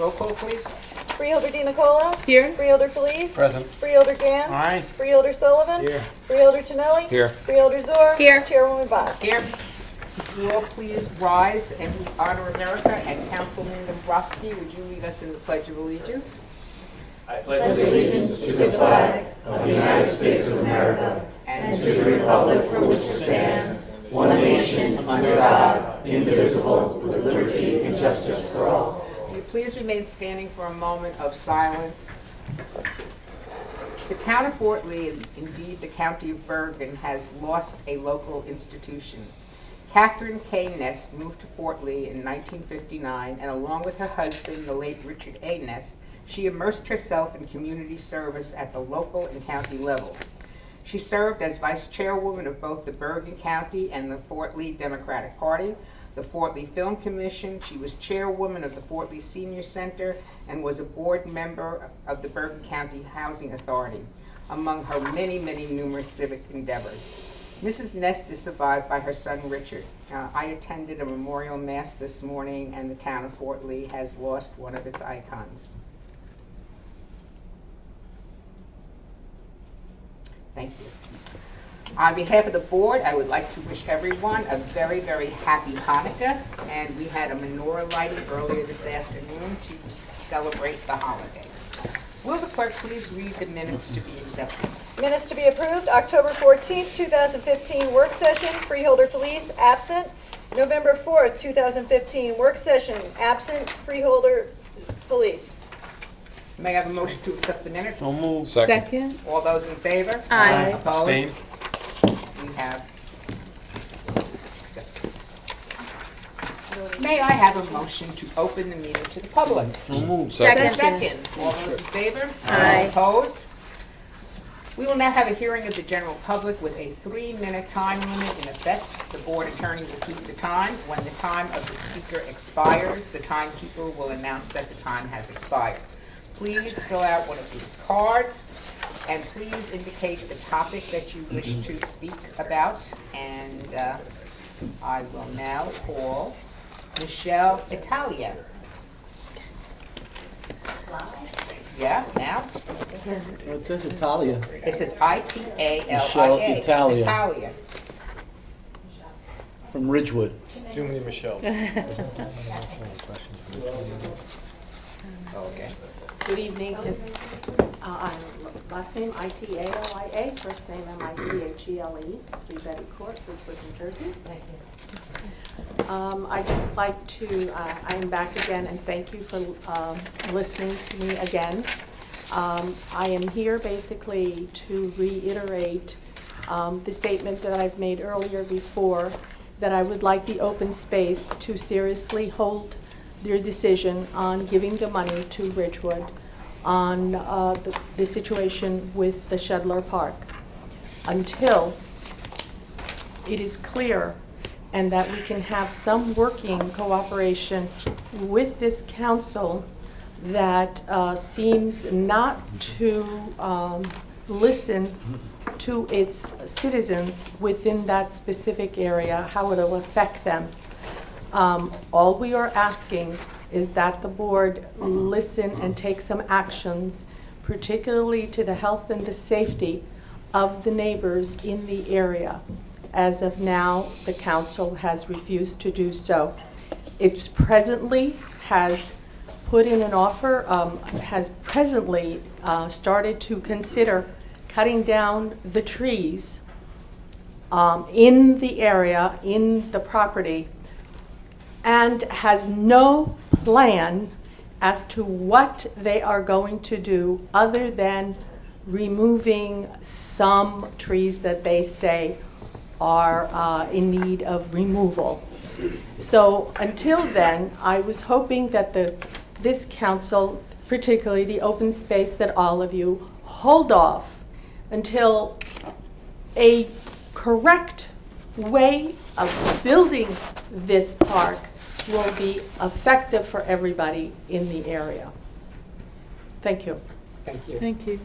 Roll call, please. Freeholder Di Nicola. Here. Freeholder Felice. Present. Freeholder Gans. Aye. Freeholder Sullivan. Here. Freeholder Tonelli. Here. Freeholder Zor. Here. Chairwoman Boss. Here. Would you all please rise and we honor America, and Councilman Dombrowski, would you lead us in the Pledge of Allegiance? I pledge allegiance to the flag of the United States of America and to the republic for which it stands, one nation, under God, indivisible, with liberty and justice for all. Will you please remain standing for a moment of silence? The town of Fort Lee, and indeed the county of Bergen, has lost a local institution. Catherine K. Ness moved to Fort Lee in 1959, and along with her husband, the late Richard A. Ness, she immersed herself in community service at the local and county levels. She served as vice chairwoman of both the Bergen County and the Fort Lee Democratic Party, the Fort Lee Film Commission. She was chairwoman of the Fort Lee Senior Center and was a board member of the Bergen County Housing Authority, among her many, many numerous civic endeavors. Mrs. Ness is survived by her son, Richard. I attended a memorial mass this morning, and the town of Fort Lee has lost one of its icons. Thank you. On behalf of the board, I would like to wish everyone a very, very happy Hanukkah, and we had a menorah lighting earlier this afternoon to celebrate the holiday. Will the clerk please read the minutes to be accepted? Minutes to be approved, October 14th, 2015, work session, Freeholder Felice, absent. November 4th, 2015, work session, absent, Freeholder Felice. May I have a motion to accept the minutes? So moved. Second. All those in favor? Aye. Opposed? Abstain. We have acceptance. May I have a motion to open the meeting to the public? So moved. Second. Second. All those in favor? Aye. Opposed? We will now have a hearing of the general public with a 3-minute time limit in effect. The board attorney will keep the time. When the time of the speaker expires, the timekeeper will announce that the time has expired. Please fill out one of these cards, and please indicate the topic that you wish to speak about. And I will now call Michelle Italia. Yeah, now? Well, it says Italia. It says I-T-A-L-I-A. Michelle Italia. Italia. From Ridgewood. Too many Michelles. Okay. Good evening. Last name I-T-A-L-I-A, first name M-I-C-H-E-L-E, 3 Betty Court, Ridgewood, New Jersey. I'd just like to, I am back again, and thank you for listening to me again. I am here basically to reiterate the statement that I've made earlier before, that I would like the open space to seriously hold their decision on giving the money to Ridgewood on the situation with the Shedler Park until it is clear and that we can have some working cooperation with this council that seems not to listen to its citizens within that specific area, how it will affect them. All we are asking is that the board listen and take some actions, particularly to the health and the safety of the neighbors in the area. As of now, the council has refused to do so. It presently has put in an offer, has presently started to consider cutting down the trees in the area, in the property, and has no plan as to what they are going to do other than removing some trees that they say are in need of removal. So until then, I was hoping that this council, particularly the open space, that all of you hold off until a correct way of building this park will be effective for everybody in the area. Thank you. Thank you. Thank you.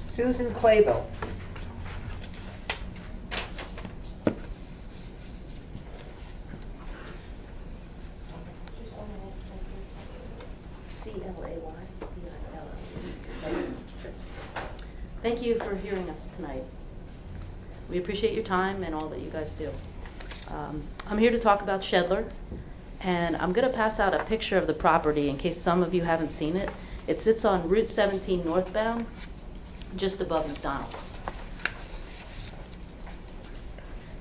Susan Clayville. thank you for hearing us tonight. We appreciate your time and all that you guys do. I'm here to talk about Shedler, and I'm going to pass out a picture of the property in case some of you haven't seen it. It sits on Route 17 northbound, just above McDonald's.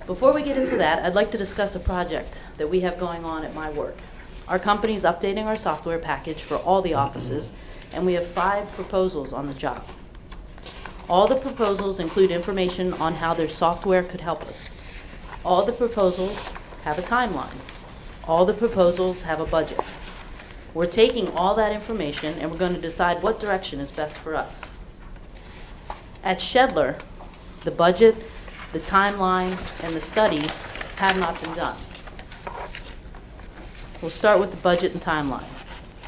Before we get into that, I'd like to discuss a project that we have going on at my work. Our company is updating our software package for all the offices, and we have 5 proposals on the job. All the proposals include information on how their software could help us. All the proposals have a timeline. All the proposals have a budget. We're taking all that information and we're going to decide what direction is best for us. At Shedler, the budget, the timeline, and the studies have not been done. We'll start with the budget and timeline.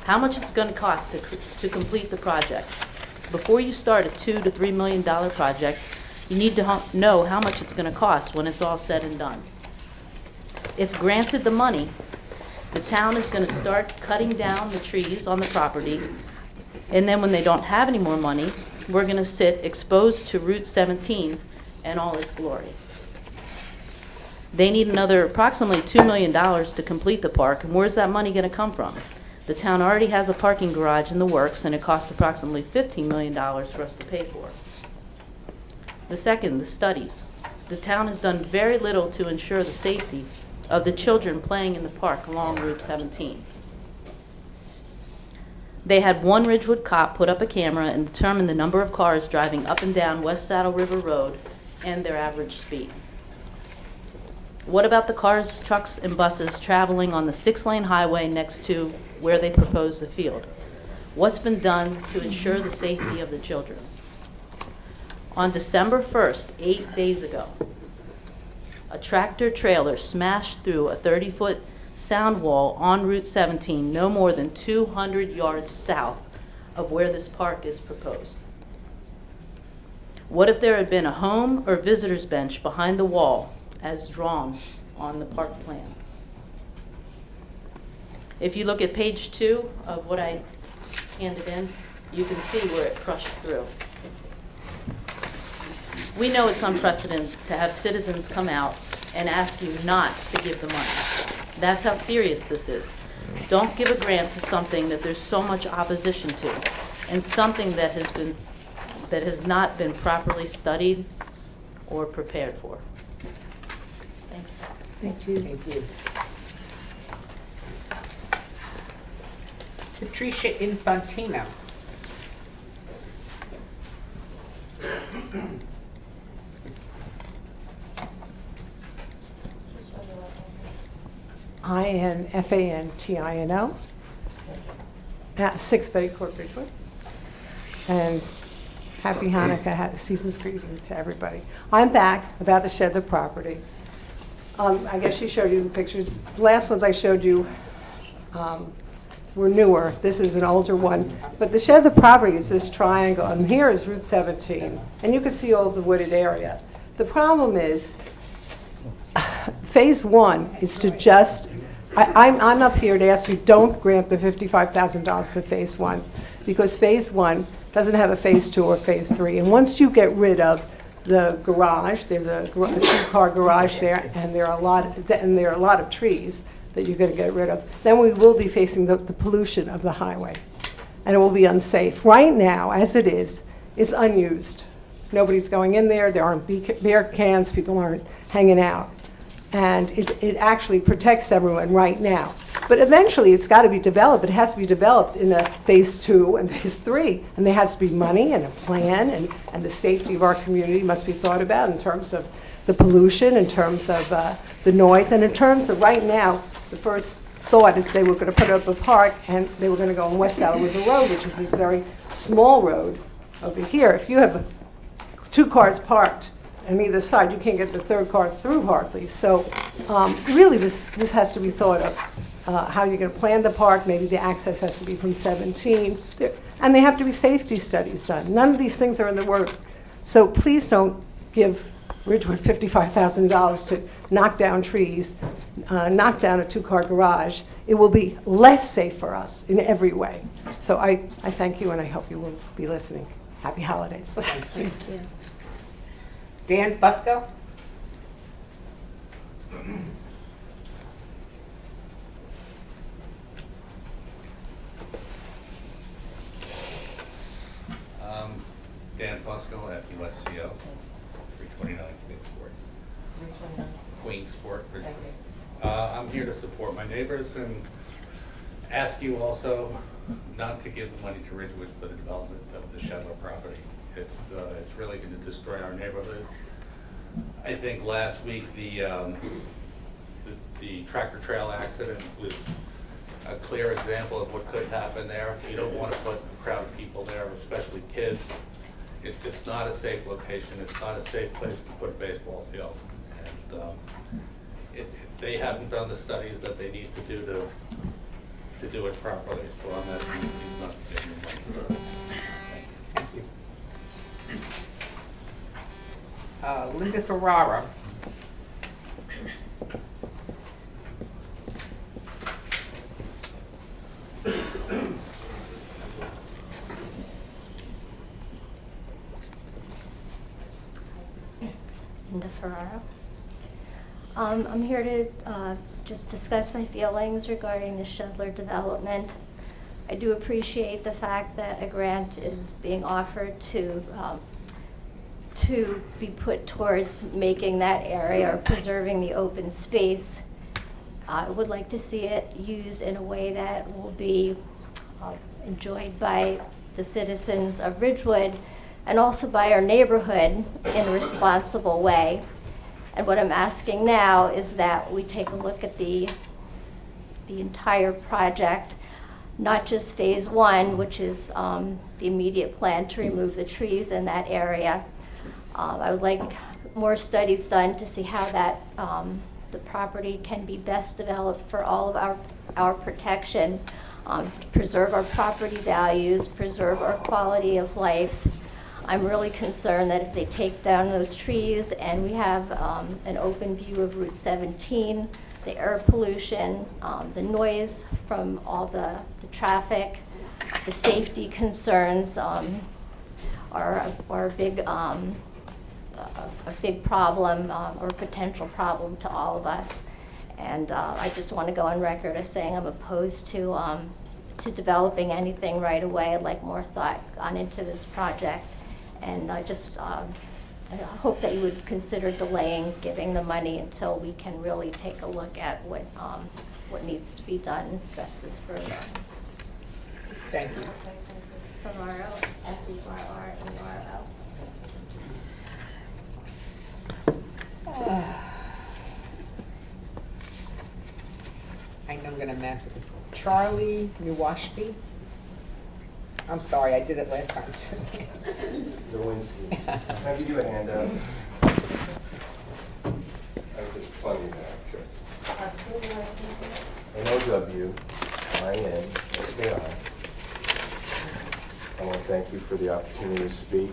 How much it's going to cost to complete the project. Before you start a $2 to $3 million project, you need to know how much it's going to cost when it's all said and done. If granted the money, the town is going to start cutting down the trees on the property, and then when they don't have any more money, we're going to sit exposed to Route 17 and all its glory. They need another approximately $2 million to complete the park, and where's that money going to come from? The town already has a parking garage in the works, and it costs approximately $15 million for us to pay for. The second, the studies. The town has done very little to ensure the safety of the children playing in the park along Route 17. They had one Ridgewood cop put up a camera and determine the number of cars driving up and down West Saddle River Road and their average speed. What about the cars, trucks, and buses traveling on the 6-lane highway next to where they propose the field? What's been done to ensure the safety of the children? On December 1st, 8 days ago, a tractor trailer smashed through a 30-foot sound wall on Route 17, no more than 200 yards south of where this park is proposed. What if there had been a home or visitor's bench behind the wall as drawn on the park plan? If you look at page 2 of what I handed in, you can see where it crushed through. We know it's unprecedented to have citizens come out and ask you not to give the money. That's how serious this is. Don't give a grant to something that there's so much opposition to, and something that has not been properly studied or prepared for. Thanks. Thank you. Thank you. Patricia Infantino. INFANTINO at 6 Bay Court, Ridgewood. And happy Hanukkah, season's greetings to everybody. I'm back about the Shedler property. I guess she showed you the pictures. The last ones I showed you were newer. This is an older one. But the Shedler property is this triangle, and here is Route 17. And you can see all of the wooded area. The problem is, Phase 1 is to just, I'm up here to ask you, don't grant the $55,000 for Phase 1, because Phase 1 doesn't have a Phase 2 or Phase 3. And once you get rid of the garage, there's a 2-car garage there, and there are a lot of trees that you're going to get rid of, then we will be facing the pollution of the highway, and it will be unsafe. Right now, as it is, it's unused. Nobody's going in there. There aren't beer cans. People aren't hanging out. And it actually protects everyone right now. But eventually, it's got to be developed. It has to be developed in a Phase 2 and Phase 3. And there has to be money and a plan, and the safety of our community must be thought about in terms of the pollution, in terms of the noise, and in terms of right now, the first thought is they were going to put up a park, and they were going to go on West Saddle River Road, which is this very small road over here. If you have 2 cars parked on either side, you can't get the 3rd car through hardly. So really this has to be thought of, how you're going to plan the park. Maybe the access has to be from 17. And they have to be safety studies done. None of these things are in the work. So please don't give Ridgewood $55,000 to knock down trees, knock down a 2-car garage. It will be less safe for us in every way. So I thank you, and I hope you will be listening. Happy holidays. Thank you. Dan Fusco? Dan Fusco at USCO, 329 Queens Court. Queens Court. I'm here to support my neighbors and ask you also not to give the money to Ridgewood for the development of the Shedler property. It's really going to destroy our neighborhood. I think last week the tractor trail accident was a clear example of what could happen there. You don't want to put a crowd of people there, especially kids. It's not a safe location. It's not a safe place to put a baseball field. And they haven't done the studies that they need to do it properly. So I'm asking you please not to give me money for this. Thank you. Linda Ferrara. Linda Ferraro. I'm here to just discuss my feelings regarding the Shedler development. I do appreciate the fact that a grant is being offered to be put towards making that area or preserving the open space. I would like to see it used in a way that will be enjoyed by the citizens of Ridgewood and also by our neighborhood in a responsible way. And what I'm asking now is that we take a look at the entire project, not just phase one, which is the immediate plan to remove the trees in that area. I would like more studies done to see how that the property can be best developed for all of our protection, preserve our property values, preserve our quality of life. I'm really concerned that if they take down those trees and we have an open view of Route 17, the air pollution, the noise from all the traffic, the safety concerns are a big problem or potential problem to all of us. And I just want to go on record as saying I'm opposed to developing anything right away. I'd like more thought gone into this project. And I just I hope that you would consider delaying giving the money until we can really take a look at what needs to be done and address this further. Thank you. Ferraro, Ferraro. I know I'm going to mess it. Charlie Nowashki. I'm sorry, I did it last time too. Lewinsky. Can I give you a handout? There's plenty there, sure. N-O-W-I-N-S-K-I. I want to thank you for the opportunity to speak.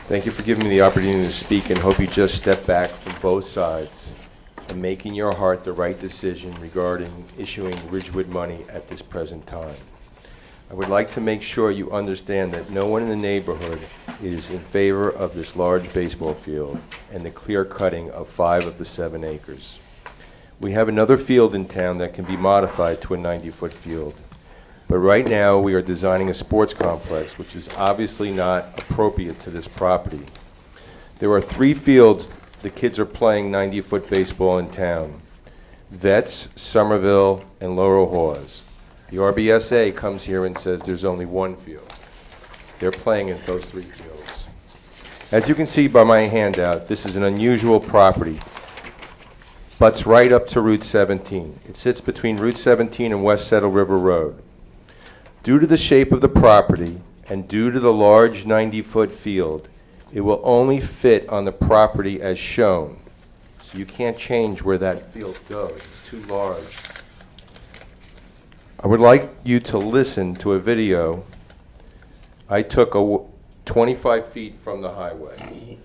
Thank you for giving me the opportunity to speak, and hope you just step back from both sides and making your heart the right decision regarding issuing Ridgewood money at this present time. I would like to make sure you understand that no one in the neighborhood is in favor of this large baseball field and the clear cutting of 5 of the 7 acres. We have another field in town that can be modified to a 90-foot field. But right now, we are designing a sports complex, which is obviously not appropriate to this property. There are 3 fields the kids are playing 90-foot baseball in town: Vets, Somerville, and Laurel Hawes. The RBSA comes here and says there's only 1 field. They're playing in those 3 fields. As you can see by my handout, this is an unusual property. Butts right up to Route 17. It sits between Route 17 and West Saddle River Road. Due to the shape of the property and due to the large 90-foot field, it will only fit on the property as shown. So you can't change where that field goes. It's too large. I would like you to listen to a video I took 25 feet from the highway.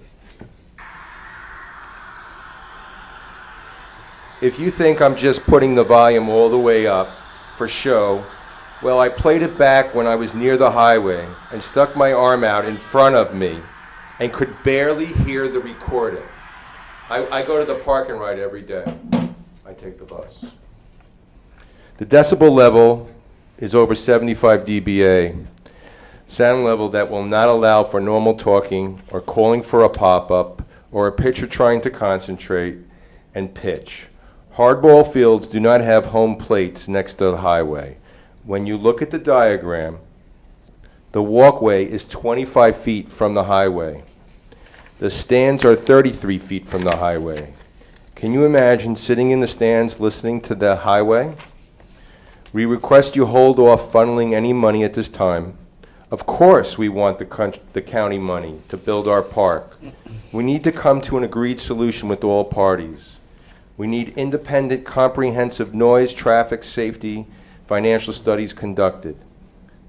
If you think I'm just putting the volume all the way up for show, well, I played it back when I was near the highway and stuck my arm out in front of me and could barely hear the recording. I go to the park and ride every day. I take the bus. The decibel level is over 75 dBA, sound level that will not allow for normal talking or calling for a pop-up or a pitcher trying to concentrate and pitch. Hardball fields do not have home plates next to the highway. When you look at the diagram, the walkway is 25 feet from the highway. The stands are 33 feet from the highway. Can you imagine sitting in the stands listening to the highway? We request you hold off funneling any money at this time. Of course we want the county money to build our park. We need to come to an agreed solution with all parties. We need independent, comprehensive noise, traffic, safety, financial studies conducted.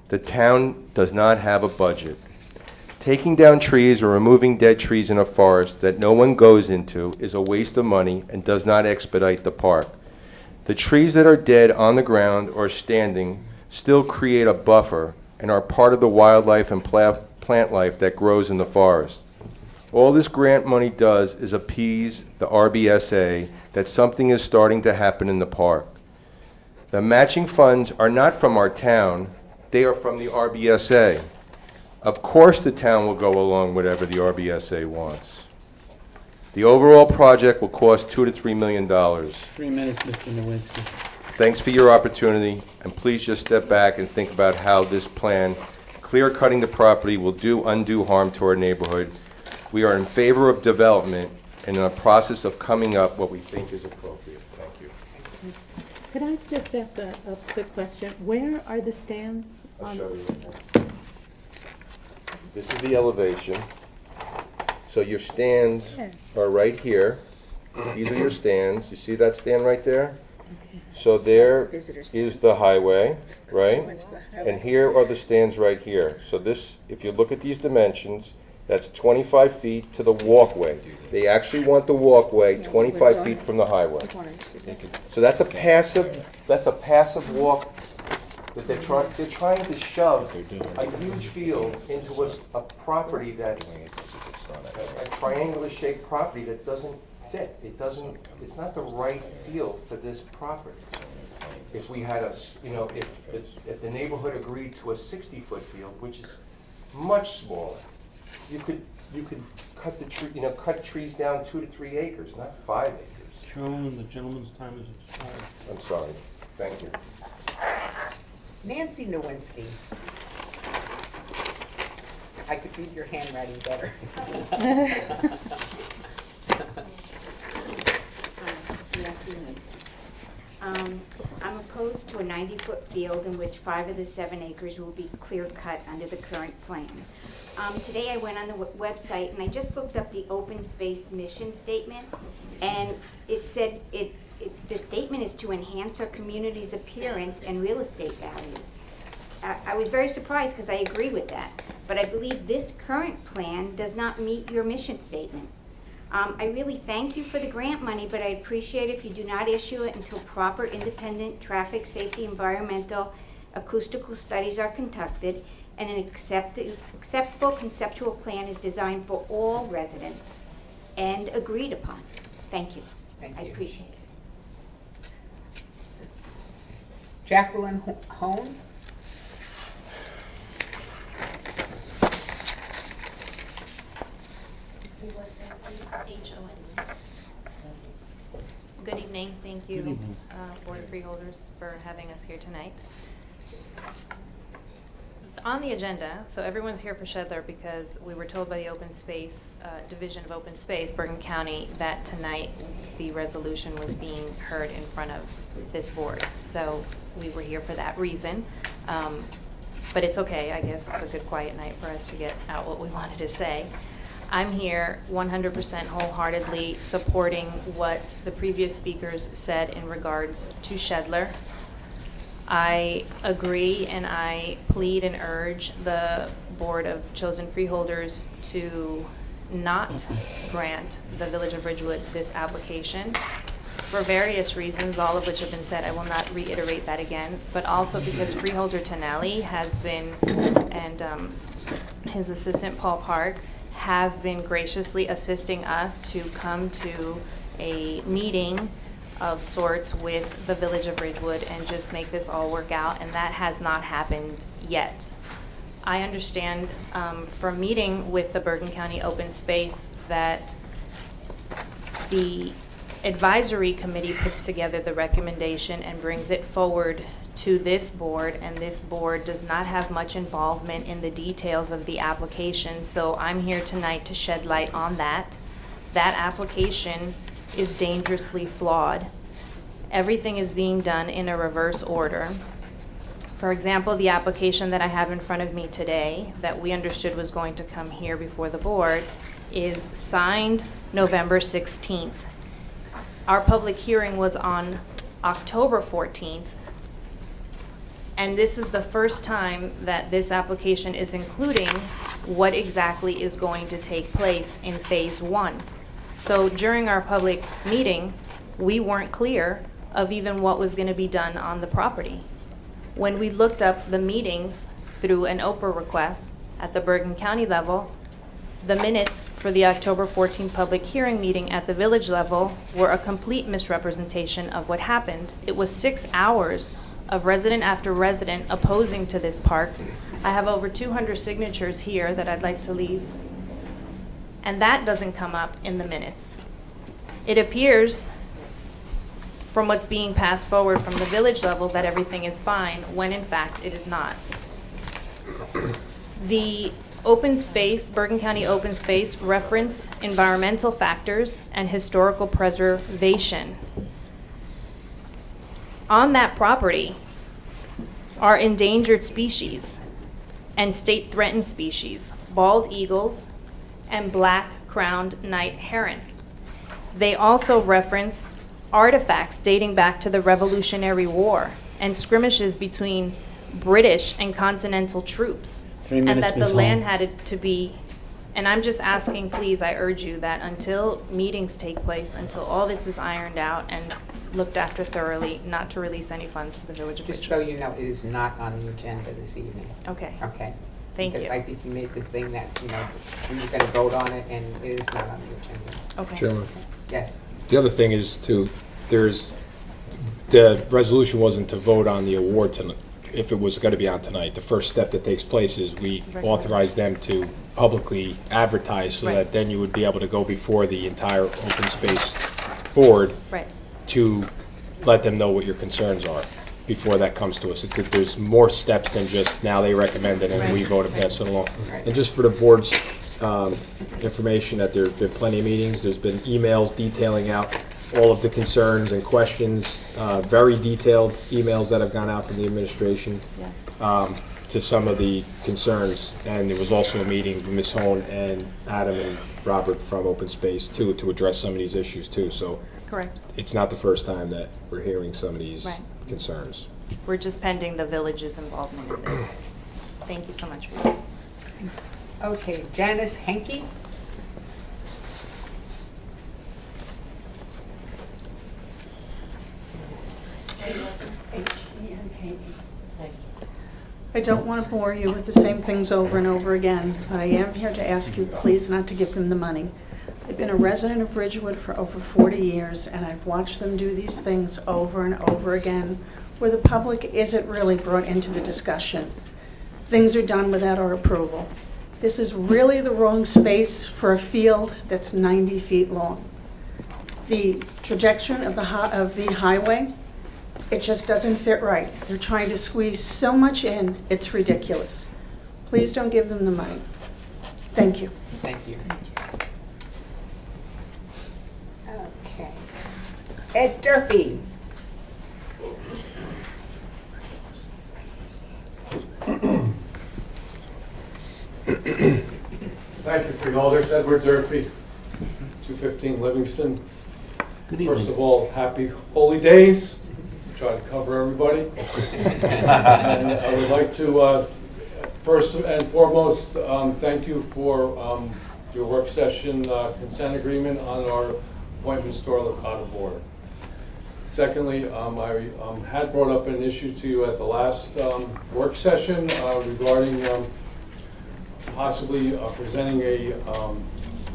The town does not have a budget. Taking down trees or removing dead trees in a forest that no one goes into is a waste of money and does not expedite the park. The trees that are dead on the ground or standing still create a buffer and are part of the wildlife and plant life that grows in the forest. All this grant money does is appease the RBSA that something is starting to happen in the park. The matching funds are not from our town, they are from the RBSA. Of course the town will go along whatever the RBSA wants. The overall project will cost $2 to $3 million. 3 minutes, Mr. Nowinski. Thanks for your opportunity, and please just step back and think about how this plan, clear-cutting the property, will do undue harm to our neighborhood. We are in favor of development and in a process of coming up what we think is appropriate. Thank you. Could I just ask a quick question? Where are the stands? I'll show you. This is the elevation. So your stands are right here. These are your stands. You see that stand right there? So there is the highway, right? And here are the stands right here. So this, if you look at these dimensions, that's 25 feet to the walkway. They actually want the walkway 25 feet from the highway. So that's a passive walk that they're trying to shove a huge field into a property that's a triangular shaped property that doesn't fit. It's not the right field for this property. If we had if the neighborhood agreed to a 60-foot field, which is much smaller, you could cut cut trees down 2 to 3 acres, not 5 acres. Chairman, the gentleman's time is expired. I'm sorry. Thank you. Nancy Nowinski. I could read your handwriting better. I'm opposed to a 90-foot field in which 5 of the 7 acres will be clear-cut under the current plan. Today I went on the website and I just looked up the open space mission statement, and it said the statement is to enhance our community's appearance and real estate values. I was very surprised because I agree with that, but I believe this current plan does not meet your mission statement. I really thank you for the grant money, but I'd appreciate if you do not issue it until proper independent traffic, safety, environmental, acoustical studies are conducted and an acceptable conceptual plan is designed for all residents and agreed upon. Thank you. Thank I you. appreciate it. Jacqueline Hone. Good evening. Thank you, Good evening. Board of Freeholders, for having us here tonight. On the agenda, so everyone's here for Shedler because we were told by the Open Space, Division of Open Space, Bergen County, that tonight the resolution was being heard in front of this board. So we were here for that reason. But it's okay, I guess it's a good quiet night for us to get out what we wanted to say. I'm here 100% wholeheartedly supporting what the previous speakers said in regards to Shedler. I agree and I plead and urge the Board of Chosen Freeholders to not grant the Village of Ridgewood this application for various reasons, all of which have been said. I will not reiterate that again, but also because Freeholder Tonelli has been, and his assistant Paul Park have been graciously assisting us to come to a meeting of sorts with the Village of Ridgewood and just make this all work out, and that has not happened yet. I understand from meeting with the Bergen County Open Space that the advisory committee puts together the recommendation and brings it forward to this board, and this board does not have much involvement in the details of the application. So I'm here tonight to shed light on that. That application is dangerously flawed. Everything is being done in a reverse order. For example, the application that I have in front of me today that we understood was going to come here before the board is signed November 16th. Our public hearing was on October 14th, and this is the first time that this application is including what exactly is going to take place in phase 1. So during our public meeting, we weren't clear of even what was going to be done on the property. When we looked up the meetings through an Oprah request at the Bergen County level, the minutes for the October 14th public hearing meeting at the village level were a complete misrepresentation of what happened. It was 6 hours of resident after resident opposing to this park. I have over 200 signatures here that I'd like to leave. And that doesn't come up in the minutes. It appears from what's being passed forward from the village level that everything is fine, when in fact it is not. The open space, Bergen County Open Space, referenced environmental factors and historical preservation. On that property are endangered species and state-threatened species, bald eagles and black-crowned night heron. They also reference artifacts dating back to the Revolutionary War and skirmishes between British and Continental troops. 3 minutes, And that Ms. the land Hall. had to be, and I'm just asking, please, I urge you that until meetings take place, until all this is ironed out and looked after thoroughly, not to release any funds to the Village of Just Ridgewood. so you know, it is not on the agenda this evening. Okay, Okay? thank Because I you. think you made the thing that, we were gonna vote on it, and it is not on the agenda. Okay. Chairman, Yes. the other thing is the resolution wasn't to vote on the award tonight, if it was going to be on tonight. The first step that takes place is we authorize them to publicly advertise so that then you would be able to go before the entire open space board Right. to let them know what your concerns are before that comes to us. There's more steps than just now they recommend it and we vote to pass it along. And just for the board's information, that there's been plenty of meetings, there's been emails detailing out all of the concerns and questions, very detailed emails that have gone out from the administration to some of the concerns. And there was also a meeting with Ms. Hone and Adam and Robert from Open Space too, to address some of these issues too. So Correct. it's not the first time that we're hearing some of these Right. concerns. We're just pending the village's involvement in this. Thank you so much for that. Okay, Janice Henke? I don't want to bore you with the same things over and over again, but I am here to ask you please not to give them the money. I've been a resident of Ridgewood for over 40 years, and I've watched them do these things over and over again where the public isn't really brought into the discussion. Things are done without our approval. This is really the wrong space for a field that's 90 feet long. The trajectory of the highway, it just doesn't fit right. They're trying to squeeze so much in, it's ridiculous. Please don't give them the money. Thank you. Thank you. Okay. Ed Durfee? Thank you, Freeholders. Edward Durfee, 215 Livingston. Good evening. First of all, happy holy days. Try to cover everybody. And I would like to, first and foremost, thank you for your work session consent agreement on our appointments to our Licata board. Secondly, I had brought up an issue to you at the last work session regarding possibly presenting a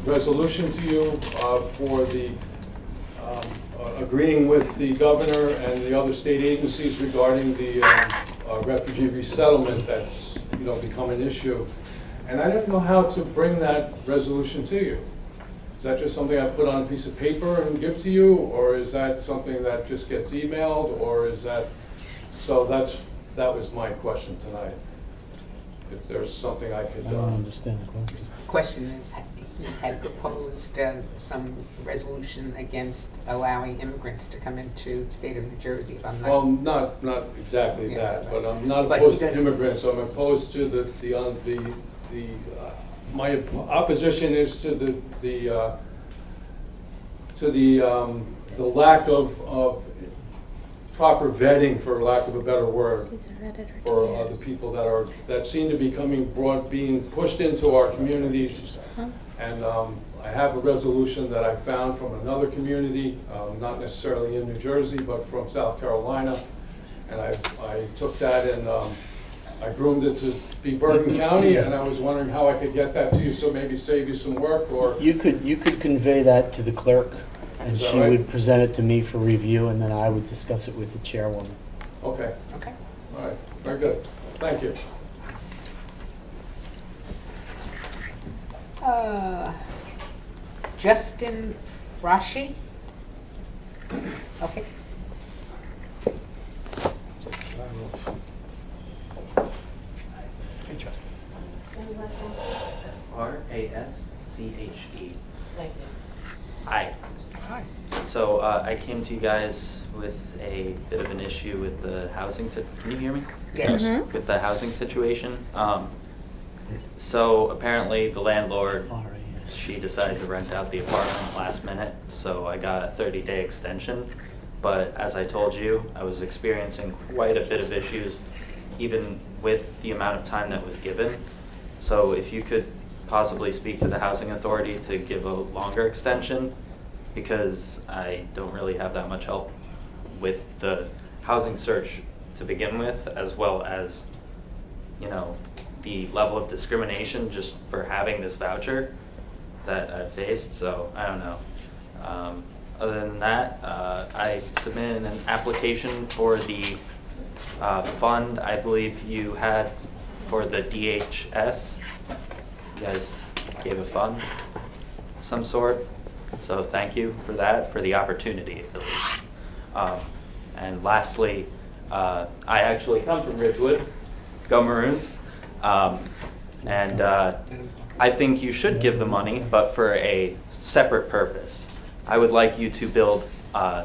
resolution to you for the agreeing with the governor and the other state agencies regarding the refugee resettlement that's become an issue. And I didn't know how to bring that resolution to you. Is that just something I put on a piece of paper and give to you, or is that something that just gets emailed, or is that, so that was my question tonight. If there's something I could. I don't understand the question. Question is, he had proposed some resolution against allowing immigrants to come into the state of New Jersey, if I'm not. Well, not exactly that, but I'm not But opposed he to doesn't- immigrants. I'm opposed to my opposition is to the lack of proper vetting, for lack of a better word, for the people that seem to be being pushed into our communities. And I have a resolution that I found from another community, not necessarily in New Jersey, but from South Carolina. And I took that and I groomed it to be Bergen County, and I was wondering how I could get that to you, so maybe save you some work, or. You could convey that to the clerk, and Is that she right? would present it to me for review, and then I would discuss it with the chairwoman. Okay. Okay. All right. Very good. Thank you. Justin Fraschi? Okay. R-A-S-C-H-E. Thank you. Hi. Hi. So I came to you guys with a bit of an issue with the housing can you hear me? Yes. Mhm. With the housing situation. So apparently the landlord, she decided to rent out the apartment last minute, so I got a 30-day extension. But as I told you, I was experiencing quite a bit of issues, even with the amount of time that was given. So if you could possibly speak to the housing authority to give a longer extension, because I don't really have that much help with the housing search to begin with, as well as, the level of discrimination just for having this voucher that I've faced. So I don't know. Other than that, I submitted an application for the fund I believe you had for the DHS. You guys gave a fund of some sort. So thank you for that, for the opportunity at least. And lastly, I actually come from Ridgewood. Go Maroons. I think you should give the money, but for a separate purpose. I would like you to build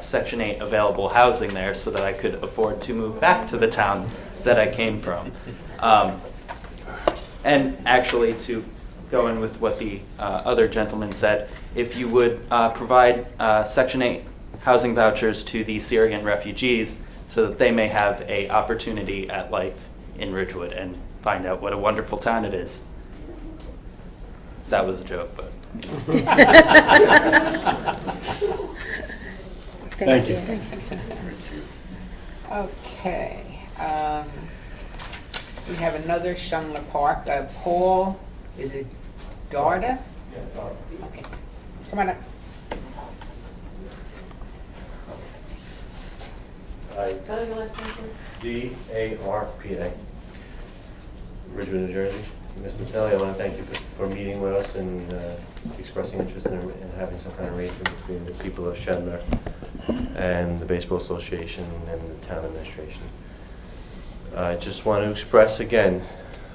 Section 8 available housing there so that I could afford to move back to the town that I came from. And actually, to go in with what the other gentleman said, if you would provide Section 8 housing vouchers to the Syrian refugees so that they may have an opportunity at life in Ridgewood and find out what a wonderful town it is. That was a joke, but. Thank you. Thank you, Justin. Okay. We have another Shumler Park. Paul, is it Darda? Yeah, Darda. Okay. Come on up. D-A-R-P-A, Ridgewood, New Jersey. Mr. Mattelli, I want to thank you for meeting with us and expressing interest in having some kind of arrangement between the people of Shedler and the Baseball Association and the town administration. I just want to express again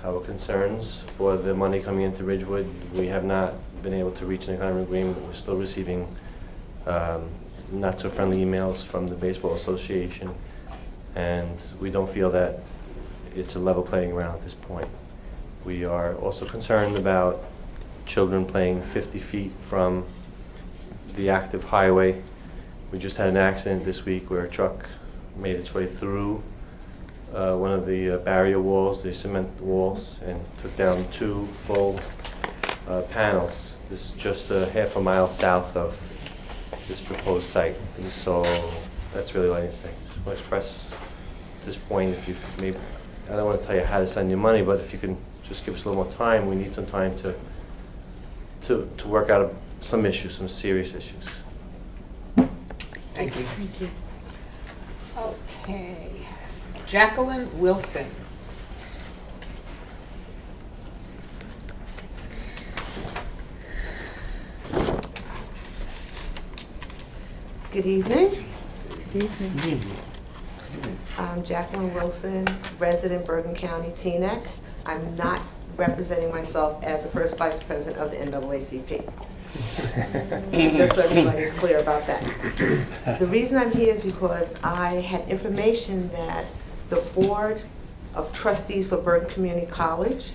our concerns for the money coming into Ridgewood. We have not been able to reach any kind of agreement. We're still receiving not so friendly emails from the Baseball Association, and we don't feel that it's a level playing ground at this point. We are also concerned about children playing 50 feet from the active highway. We just had an accident this week where a truck made its way through one of the barrier walls, the cement walls, and took down 2 full panels. This is just a half a mile south of this proposed site. And so That's really all I need to say. Just want to express at this point, if you maybe, I don't want to tell you how to send you money, but if you can just give us a little more time, we need some time to work out some issues, some serious issues. Thank you. Thank you. Okay. Jacqueline Wilson. Good evening. Good evening. I'm Jacqueline Wilson, resident Bergen County, Teaneck. I'm not representing myself as the first vice president of the NAACP. Just so everybody's clear about that. The reason I'm here is because I had information that the Board of Trustees for Bergen Community College,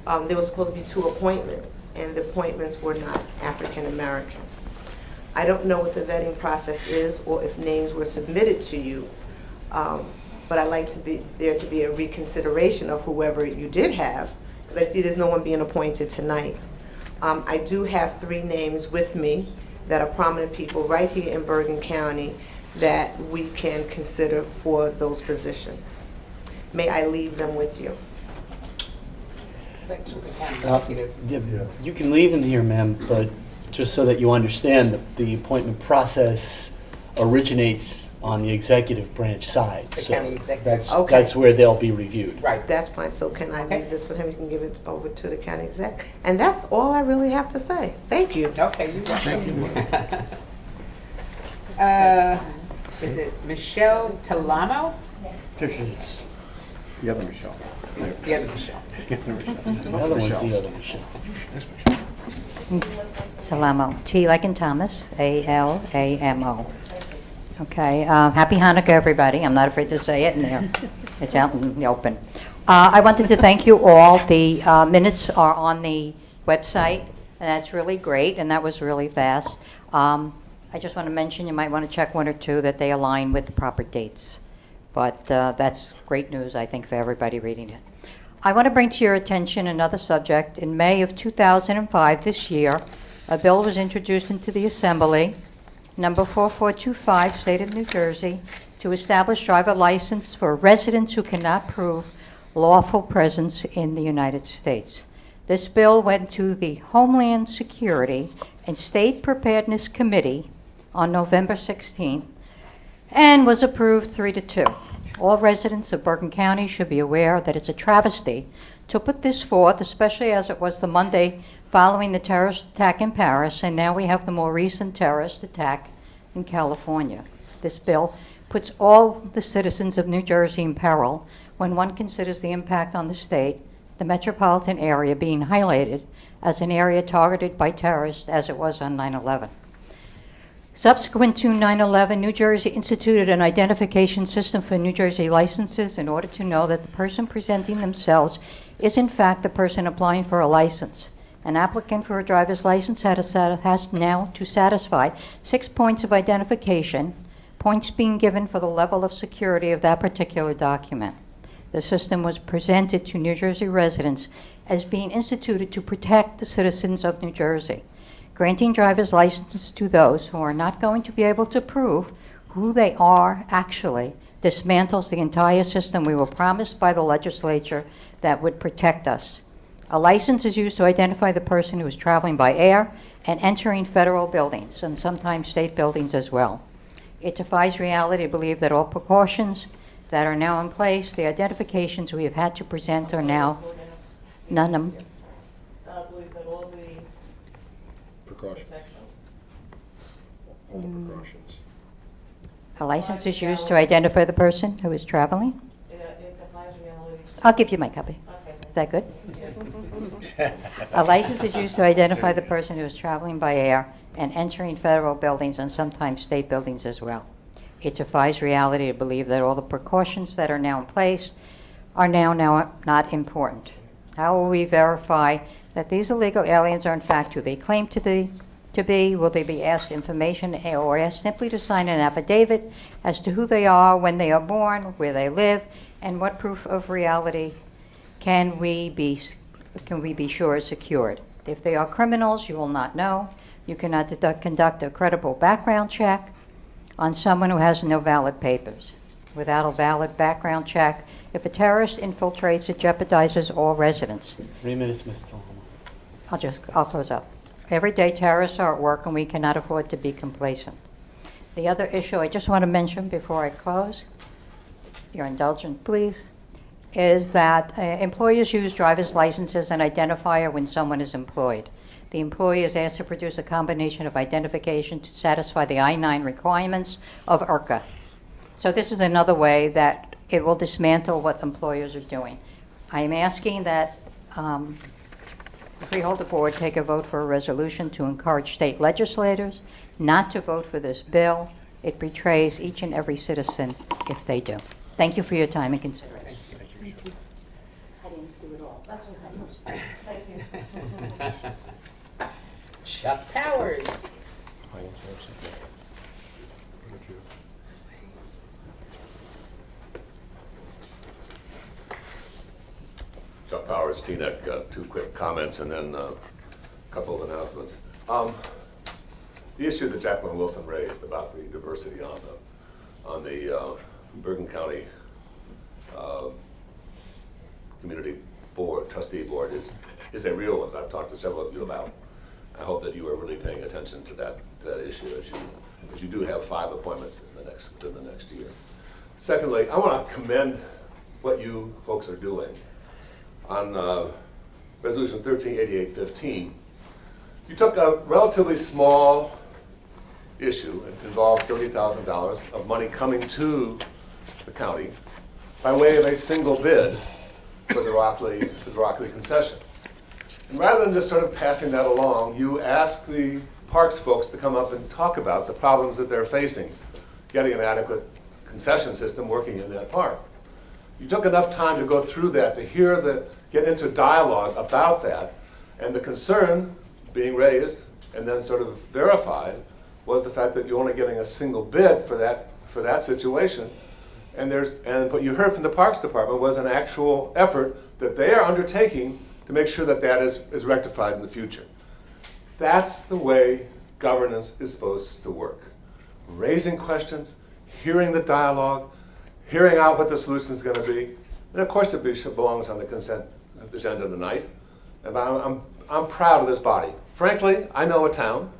there was supposed to be 2 appointments, and the appointments were not African American. I don't know what the vetting process is or if names were submitted to you, but I'd like there to be a reconsideration of whoever you did have, because I see there's no one being appointed tonight. I do have 3 names with me that are prominent people right here in Bergen County that we can consider for those positions. May I leave them with you? You can leave them here, ma'am, but just so that you understand, the appointment process originates on the executive branch side. The So county executive. that's where they'll be reviewed. Right. That's fine. So can I leave this for him? You can give it over to the county exec. And that's all I really have to say. Thank you. Okay, you're welcome. Is it Michelle Talamo? There she is. The other Michelle. The other Michelle. The other one's the other Michelle. Salamo, T like in Thomas, A-L-A-M-O. Okay, happy Hanukkah, everybody. I'm not afraid to say it, and it's out in the open. I wanted to thank you all. The minutes are on the website, and that's really great, and that was really fast. I just want to mention, you might want to check 1 or 2 that they align with the proper dates. But that's great news, I think, for everybody reading it. I want to bring to your attention another subject. In May of 2005, this year, a bill was introduced into the Assembly, number 4425, State of New Jersey, to establish driver license for residents who cannot prove lawful presence in the United States. This bill went to the Homeland Security and State Preparedness Committee on November 16th and was approved 3-2. All residents of Bergen County should be aware that it's a travesty to put this forth, especially as it was the Monday following the terrorist attack in Paris, and now we have the more recent terrorist attack in California. This bill puts all the citizens of New Jersey in peril when one considers the impact on the state, the metropolitan area being highlighted as an area targeted by terrorists as it was on 9/11. Subsequent to 9/11, New Jersey instituted an identification system for New Jersey licenses in order to know that the person presenting themselves is in fact the person applying for a license. An applicant for a driver's license has now to satisfy 6 points of identification, points being given for the level of security of that particular document. The system was presented to New Jersey residents as being instituted to protect the citizens of New Jersey. Granting driver's licenses to those who are not going to be able to prove who they are actually dismantles the entire system we were promised by the legislature that would protect us. A license is used to identify the person who is traveling by air and entering federal buildings, and sometimes state buildings as well. It defies reality to believe that all precautions that are now in place, the identifications we have had to present are now none of them. Precautions. All the precautions. A license is used to identify the person who is traveling? I'll give you my copy. Is that good? A license is used to identify the person who is traveling by air and entering federal buildings and sometimes state buildings as well. It defies reality to believe that all the precautions that are now in place are now not important. How will we verify that these illegal aliens are in fact who they claim to be? Will they be asked information or asked simply to sign an affidavit as to who they are, when they are born, where they live, and what proof of reality can we be sure is secured? If they are criminals, you will not know. You cannot conduct a credible background check. on someone who has no valid papers. Without a valid background check, if a terrorist infiltrates, it jeopardizes all residents. 3 minutes, Ms. Talama. I'll close up. Every day terrorists are at work and we cannot afford to be complacent. The other issue I just want to mention before I close, your indulgence please, is that employers use driver's licenses and identifier when someone is employed. The employee is asked to produce a combination of identification to satisfy the I-9 requirements of IRCA. So this is another way that it will dismantle what employers are doing. I am asking that the Freeholder Board take a vote for a resolution to encourage state legislators not to vote for this bill. It betrays each and every citizen if they do. Thank you for your time and consideration. Thank you. I didn't do it all. That's okay. Thank you. Chuck Powers. Chuck Powers, TNEC, 2 quick comments and then a couple of announcements. The issue that Jacqueline Wilson raised about the diversity on the Bergen County Community Board, Trustee Board is a real one that I've talked to several of you about. I hope that you are really paying attention to that issue as you do have 5 appointments within the next year. Secondly, I want to commend what you folks are doing. On Resolution 138815, you took a relatively small issue. It involved $30,000 of money coming to the county by way of a single bid for the Rockley concession. And rather than just sort of passing that along, you asked the parks folks to come up and talk about the problems that they're facing getting an adequate concession system working in that park. You took enough time to go through that, to get into dialogue about that, and the concern being raised and then sort of verified was the fact that you're only getting a single bid for that situation. And what you heard from the Parks Department was an actual effort that they are undertaking to make sure that that is rectified in the future. That's the way governance is supposed to work. Raising questions, hearing the dialogue, hearing out what the solution is going to be. And of course it belongs on the consent agenda tonight. And I'm proud of this body. Frankly, I know a town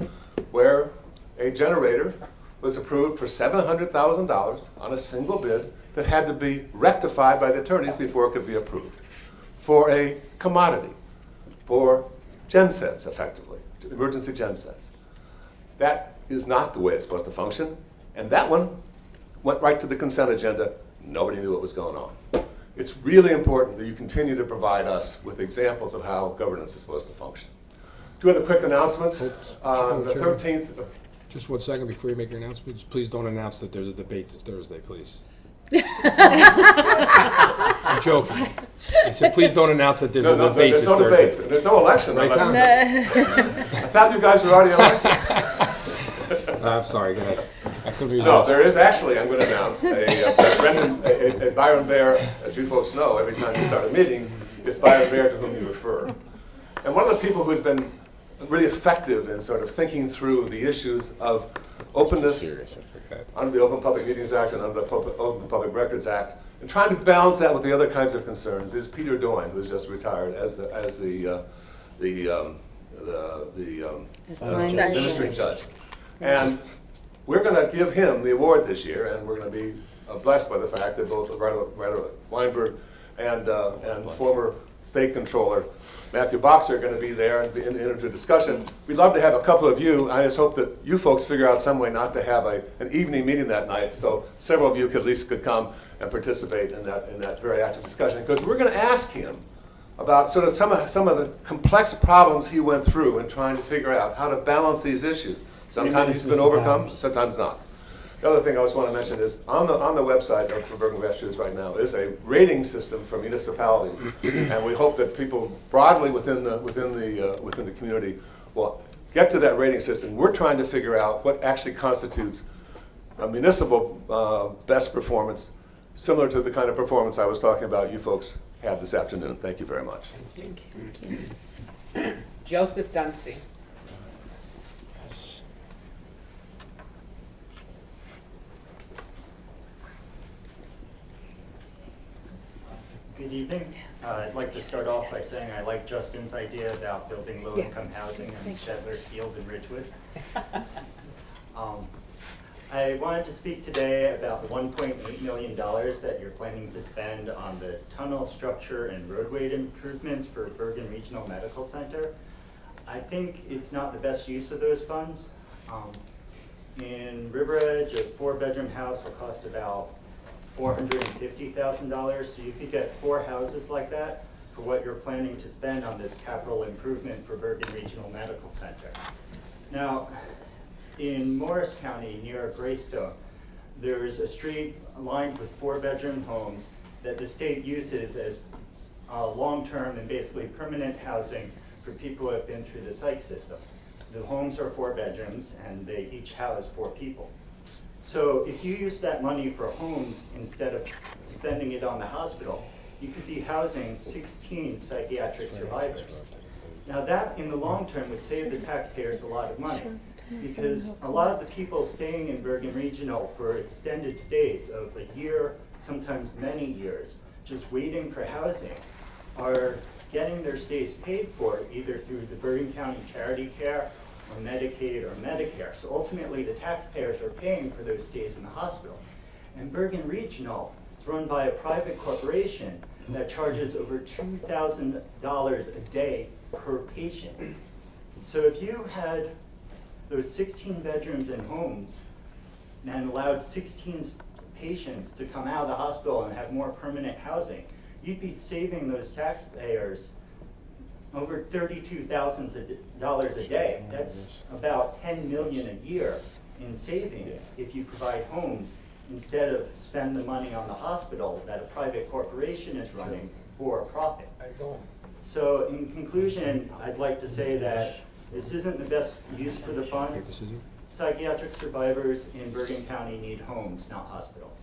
where a generator was approved for $700,000 on a single bid that had to be rectified by the attorneys before it could be approved for a commodity, for gensets, effectively, emergency gensets. That is not the way it's supposed to function, and that one went right to the consent agenda. Nobody knew what was going on. It's really important that you continue to provide us with examples of how governance is supposed to function. 2 other quick announcements. On the 13th. Just 1 second before you make your announcements. Please don't announce that there's a debate this Thursday, please. I'm joking. I said, please don't announce that there's a debate this Thursday. There's no debate. There's no election. Right, Tom? I thought you guys were already elected. I'm sorry, go ahead. I couldn't be No, there is actually, I'm going to announce, a Byron Bear, as you folks know, every time you start a meeting, it's Byron Bear to whom you refer. And one of the people who's been really effective in sort of thinking through the issues of openness under the Open Public Meetings Act and under the Open Public Records Act, and trying to balance that with the other kinds of concerns is Peter Doyne, who's just retired as the district judge. And we're going to give him the award this year, and we're going to be blessed by the fact that both Ryder Weinberg and former state controller Matthew Boxer are going to be there and enter into a discussion. We'd love to have a couple of you. I just hope that you folks figure out some way not to have an evening meeting that night, so several of you could at least come and participate in that very active discussion, because we're going to ask him about sort of some of the complex problems he went through in trying to figure out how to balance these issues. Sometimes he's been overcome, sometimes not. The other thing I just want to mention is on the website of Bergen Massachusetts right now is a rating system for municipalities, and we hope that people broadly within the community will get to that rating system. We're trying to figure out what actually constitutes a municipal best performance, similar to the kind of performance I was talking about you folks had this afternoon. Thank you very much. Thank you. Joseph Dunsey. Good evening. I'd like to start off by saying I like Justin's idea about building low-income housing in Shetler Field and Ridgewood. I wanted to speak today about the $1.8 million that you're planning to spend on the tunnel structure and roadway improvements for Bergen Regional Medical Center. I think it's not the best use of those funds. In River Edge, a 4-bedroom house will cost about $450,000, so you could get 4 houses like that for what you're planning to spend on this capital improvement for Bergen Regional Medical Center. Now, in Morris County, near Greystone, there's a street lined with 4-bedroom homes that the state uses as long-term and basically permanent housing for people who have been through the psych system. The homes are 4 bedrooms and they each house 4 people. So if you use that money for homes instead of spending it on the hospital, you could be housing 16 psychiatric survivors. Now that, in the long term, would save the taxpayers a lot of money, because a lot of the people staying in Bergen Regional for extended stays of a year, sometimes many years, just waiting for housing, are getting their stays paid for either through the Bergen County Charity Care or Medicaid or Medicare. So ultimately, the taxpayers are paying for those stays in the hospital. And Bergen Regional is run by a private corporation that charges over $2,000 a day per patient. So if you had those 16 bedrooms and homes and allowed 16 patients to come out of the hospital and have more permanent housing, you'd be saving those taxpayers over $32,000 a day. That's about $10 million a year in savings if you provide homes instead of spend the money on the hospital that a private corporation is running for a profit. So in conclusion, I'd like to say that this isn't the best use for the funds. Psychiatric survivors in Bergen County need homes, not hospitals.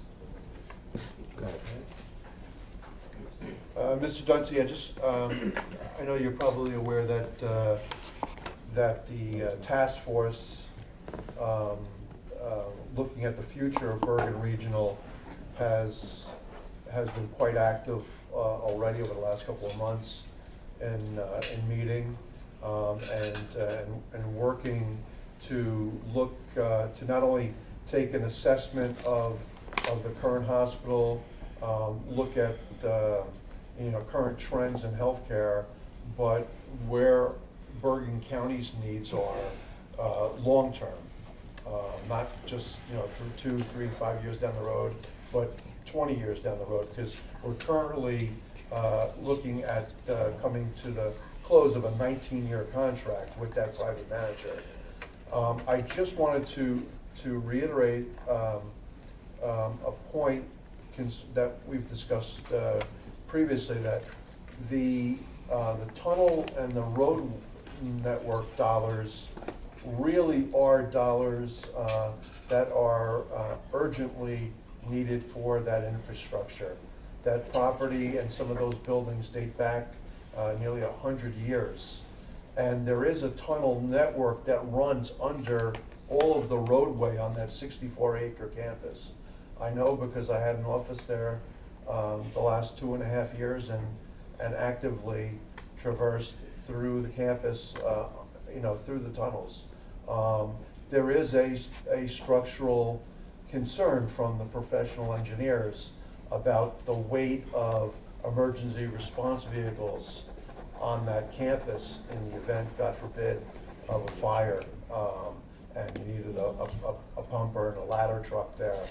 Mr. Dunsey, I know you're probably aware that that the task force looking at the future of Bergen Regional has been quite active already over the last couple of months in meeting and working to look to not only take an assessment of the current hospital, look at current trends in healthcare, but where Bergen County's needs are long-term, not just through 2, 3, 5 years down the road, but 20 years down the road, because we're currently looking at coming to the close of a 19-year contract with that private manager. I just wanted to reiterate a point that we've discussed previously, that the tunnel and the road network dollars really are dollars that are urgently needed for that infrastructure. That property and some of those buildings date back nearly 100 years. And there is a tunnel network that runs under all of the roadway on that 64-acre campus. I know because I had an office there the last 2.5 years and actively traversed through the campus, through the tunnels. There is a structural concern from the professional engineers about the weight of emergency response vehicles on that campus in the event, God forbid, of a fire, and you needed a pumper and a ladder truck there,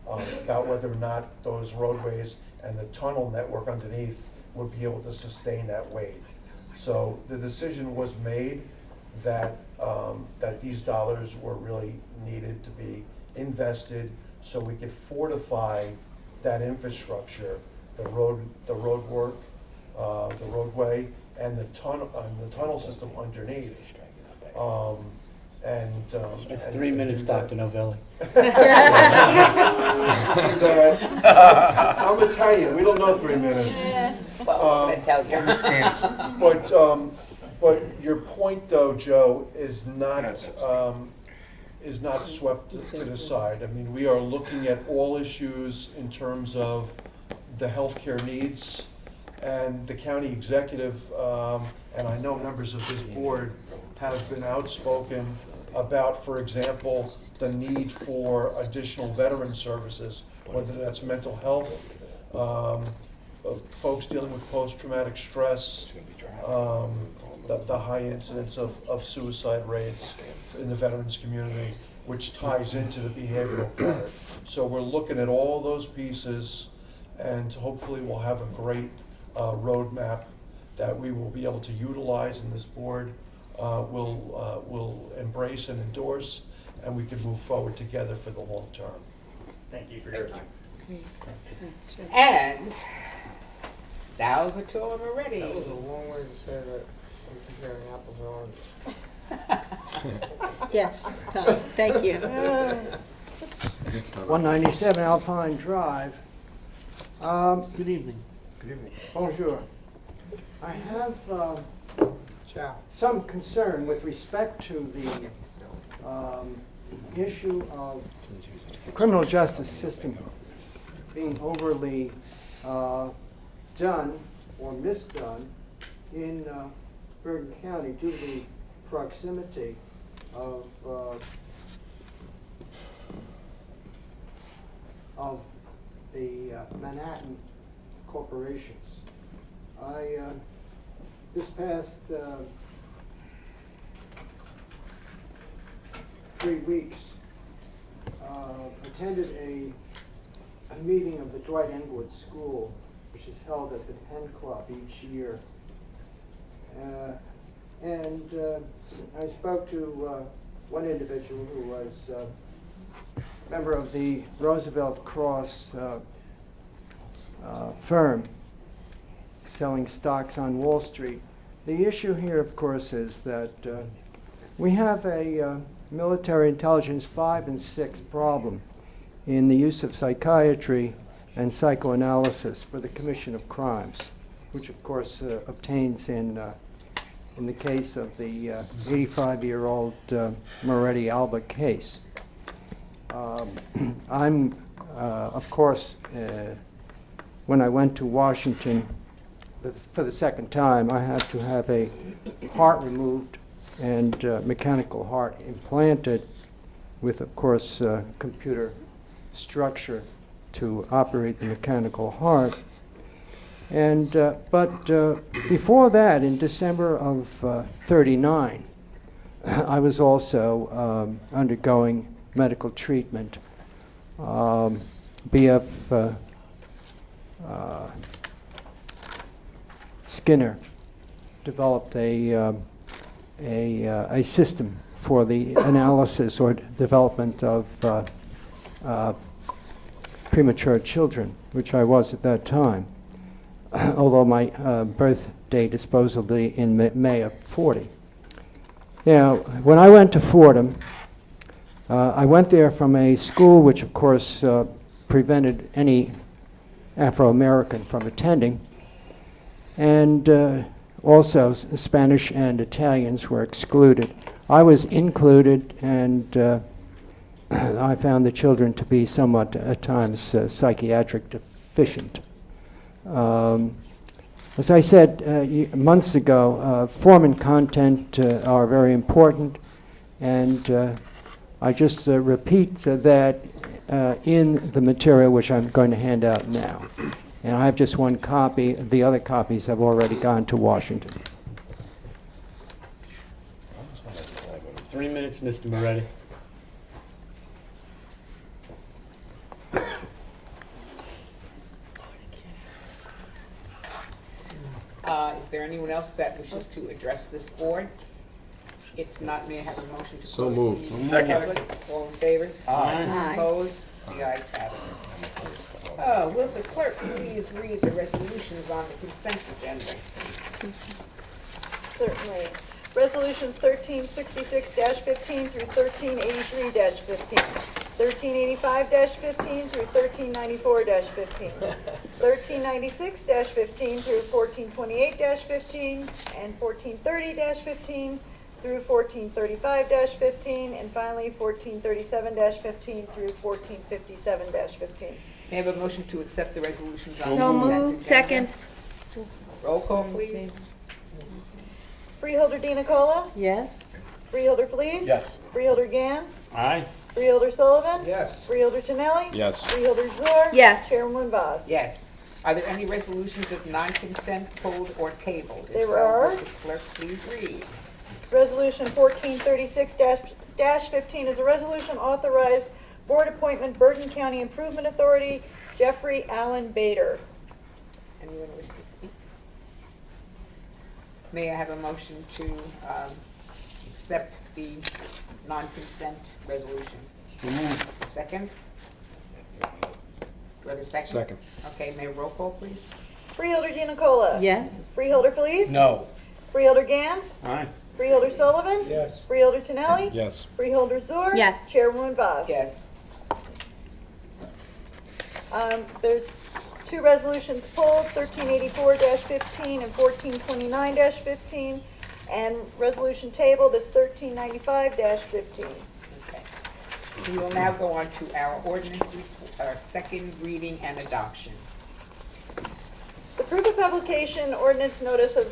about whether or not those roadways and the tunnel network underneath would be able to sustain that weight. So the decision was made that that these dollars were really needed to be invested so we could fortify that infrastructure, the road work, the roadway, and the tunnel system underneath. It's 3 minutes, Dr. Novelli. I'm Italian. We don't know 3 minutes. Well, I'm gonna tell you. But your point, though, Joe, is not swept to the side. I mean, we are looking at all issues in terms of the healthcare needs And the county executive, and I know members of this board have been outspoken about, for example, the need for additional veteran services, whether that's mental health, folks dealing with post-traumatic stress, the high incidence of suicide rates in the veterans community, which ties into the behavioral part. So we're looking at all those pieces, and hopefully we'll have a great roadmap that we will be able to utilize, and this board will embrace and endorse, and we can move forward together for the long term. Thank you for your time. And Salvatore Moretti. That was a long way to say that I'm comparing apples and oranges. Yes, Tom, thank you. 197 Alpine Drive. Good evening. Good evening. Bonjour. I have some concern with respect to the issue of the criminal justice system being overly done or misdone in Bergen County due to the proximity of the Manhattan corporations. I this past 3 weeks attended a meeting of the Dwight Englewood School, which is held at the Penn Club each year. And I spoke to one individual who was a member of the Roosevelt Cross firm selling stocks on Wall Street. The issue here, of course, is that we have a military intelligence 5 and 6 problem in the use of psychiatry and psychoanalysis for the commission of crimes, which of course obtains in the case of the 85-year-old Moretti Alba case. I'm, of course, when I went to Washington for the second time, I had to have a heart removed and mechanical heart implanted with, of course, computer structure to operate the mechanical heart. And but before that, in December of '39, I was also undergoing medical treatment. B.F. Skinner developed a system for the analysis or development of premature children, which I was at that time, although my birth date is supposedly in May of '40. Now, when I went to Fordham, I went there from a school which, of course, prevented any Afro-American from attending, and also Spanish and Italians were excluded. I was included, and I found the children to be somewhat, at times, psychiatric deficient. As I said months ago, form and content are very important, and I just repeat that in the material which I'm going to hand out now. And I have just one copy. The other copies have already gone to Washington. 3 minutes, Mr. Moretti. Is there anyone else that wishes to address this board? If not, may I have a motion to So close moved. the meeting? Second. All in favor? Aye. Aye. Opposed? The ayes have it. Will the clerk please read the resolutions on the consent agenda? Certainly. Resolutions 1366-15 through 1383-15, 1385-15 through 1394-15, 1396-15 through 1428-15, and 1430-15 through 1435-15, and finally 1437-15 through 1457-15. May I have a motion to accept the resolutions on the So consent moved. agenda? Second. Roll call, please. Freeholder Dina Cola? Yes. Freeholder Felice? Yes. Freeholder Gans? Aye. Freeholder Sullivan? Yes. Freeholder Tonelli? Yes. Freeholder Zor? Yes. Chairwoman Vaz? Yes. Are there any resolutions of non-consent pulled or tabled? If There so, are. would the clerk please read? Resolution 1436-15 is a resolution authorized board appointment Bergen County Improvement Authority, Jeffrey Allen Bader. Anyone wish to speak? May I have a motion to accept the non-consent resolution? Second? Do I have a second? Second. Okay, may I roll call, please? Freeholder Dina Cola? Yes. Freeholder Felice? No. Freeholder Gans? Aye. Freeholder Sullivan? Yes. Freeholder Tonelli? Yes. Freeholder Zor? Yes. Chairwoman Vaz? Yes. There's two resolutions pulled, 1384-15 and 1429-15, and resolution tabled is 1395-15. Okay. We will now go on to our ordinances, our second reading and adoption. The proof of publication ordinance notice of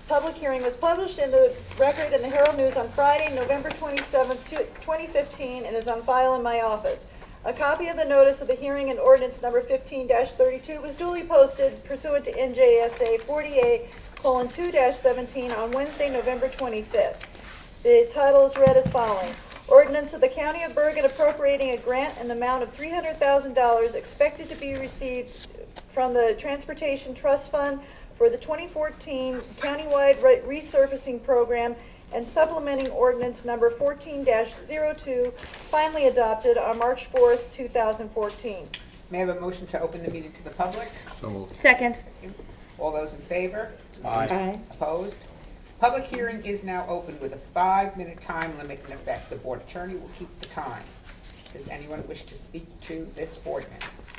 public hearing was published in the Record and the Herald News on Friday, November 27, 2015, and is on file in my office. A copy of the notice of the hearing and ordinance number 15-32 was duly posted pursuant to NJSA 48:2-17 on Wednesday, November 25th. The title is read as following. Ordinance of the County of Bergen appropriating a grant in the amount of $300,000 expected to be received from the Transportation Trust Fund for the 2014 countywide resurfacing program and supplementing ordinance number 14-02, finally adopted on March 4th, 2014. May I have a motion to open the meeting to the public? So moved. Second. All those in favor? Aye. Opposed? Public hearing is now open with a 5-minute time limit in effect. The board attorney will keep the time. Does anyone wish to speak to this ordinance?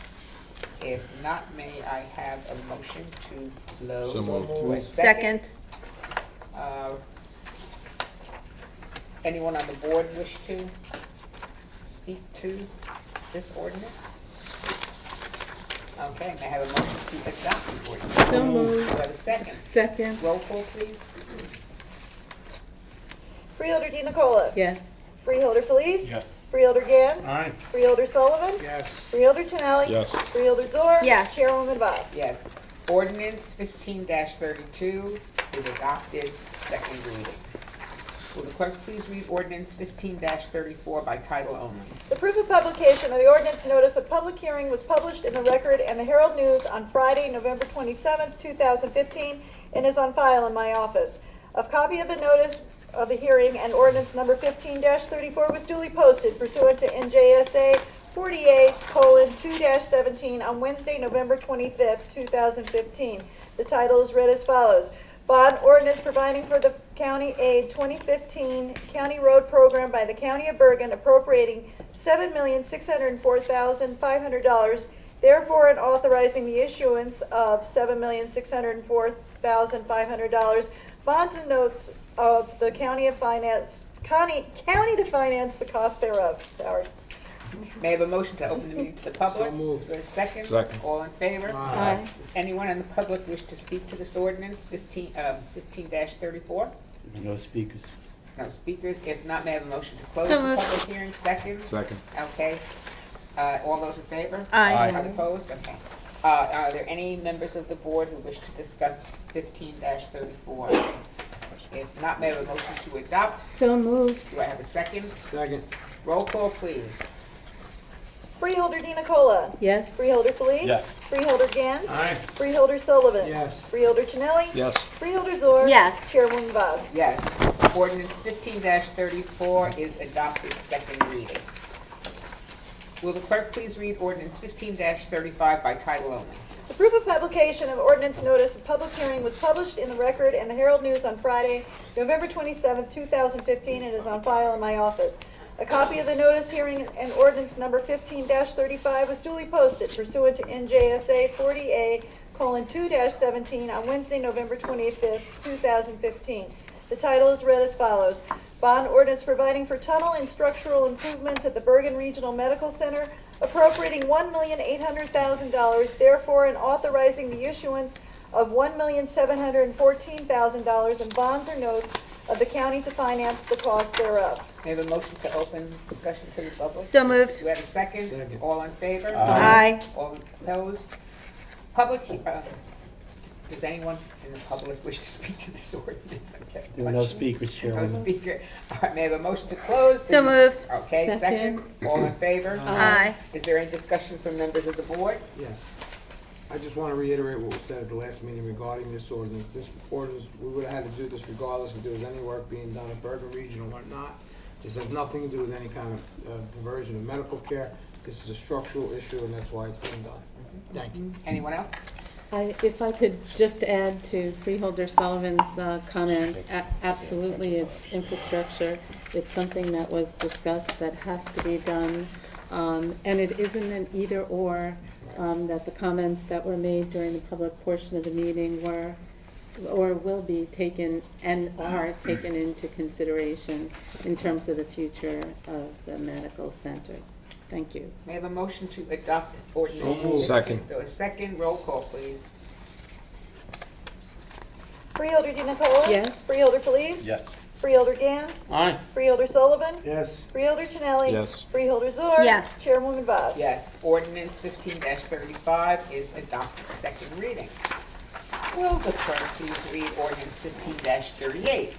If not, may I have a motion to close? So moved. Do I Second. Anyone on the board wish to speak to this ordinance? Okay, may I have a motion to adopt the ordinance? So moved. Do I have a second? Second. Roll call, please. Freeholder Dina Cola? Yes. Freeholder Felice? Yes. Freeholder Gans? Aye. Freeholder Sullivan? Yes. Freeholder Tonelli? Yes. Freeholder Zor? Yes. Chairwoman Vaz? Yes. Ordinance 15-32 is adopted, second reading. Will the clerk please read ordinance 15-34 by title only? The proof of publication of the ordinance notice of public hearing was published in the Record and the Herald News on Friday, November 27, 2015, and is on file in my office. A copy of the notice of the hearing and ordinance number 15-34 was duly posted pursuant to NJSA 48:2-17 on Wednesday, November 25, 2015. The title is read as follows. Bond ordinance providing for the County Aid 2015 County Road Program by the County of Bergen appropriating $7,604,500, therefore and authorizing the issuance of $7,604,500 bonds and notes of the County to finance the cost thereof. Sorry. May I have a motion to open the meeting to the public? So moved. Do I have a second? Second. All in favor? Aye. Does anyone in the public wish to speak to this ordinance, 15-34? No speakers. No speakers. If not, may I have a motion to close So the moved. public hearing? Second? Second. Okay. All those in favor? Aye. All opposed? Okay. Are there any members of the board who wish to discuss 15-34? If not, may I have a motion to adopt? So moved. Do I have a second? Second. Roll call, please. Freeholder Dina Cola? Yes. Freeholder Felice? Yes. Freeholder Gans? Aye. Freeholder Sullivan? Yes. Freeholder Tonelli? Yes. Freeholder Zor? Yes. Chairwoman Vaz? Yes. Ordinance 15-34 is adopted, second reading. Will the clerk please read ordinance 15-35 by title only? The proof of publication of ordinance notice of public hearing was published in the Record and the Herald News on Friday, November 27, 2015, and is on file in my office. A copy of the notice, hearing, and ordinance number 15-35 was duly posted pursuant to NJSA 40A:2-17 on Wednesday, November 25, 2015. The title is read as follows. Bond ordinance providing for tunnel and structural improvements at the Bergen Regional Medical Center, appropriating $1,800,000, therefore, and authorizing the issuance of $1,714,000 in bonds or notes of the county to finance the cost thereof. May I have a motion to open discussion to the public? So moved. Do we have a second? Second. All in favor? Aye. All opposed? Public, does anyone in the public wish to speak to this ordinance? Okay. There are no speakers, No Chairwoman. speaker. All right, may I have a motion to close? So moved. Okay, second. All in favor? Aye. Is there any discussion from members of the board? Yes. I just want to reiterate what was said at the last meeting regarding this ordinance. This ordinance, we would have had to do this regardless if there was any work being done at Bergen Regional or not. This has nothing to do with any kind of diversion of medical care. This is a structural issue, and that's why it's being done. Thank you. Anyone else? If I could just add to Freeholder Sullivan's comment, absolutely, it's infrastructure. It's something that was discussed that has to be done, and it isn't an either-or, that the comments that were made during the public portion of the meeting were or will be taken and are taken into consideration in terms of the future of the medical center. Thank you. May I have a motion to adopt ordinance? So moved. Second. So a second, roll call, please. Freeholder DiNicola? Yes. Freeholder Felice? Yes. Freeholder Gans? Aye. Freeholder Sullivan? Yes. Freeholder Tinelli? Yes. Freeholder Zor? Yes. Chairwoman Vaz? Yes, ordinance 15-35 is adopted second reading. Will the clerk please read ordinance 15-38?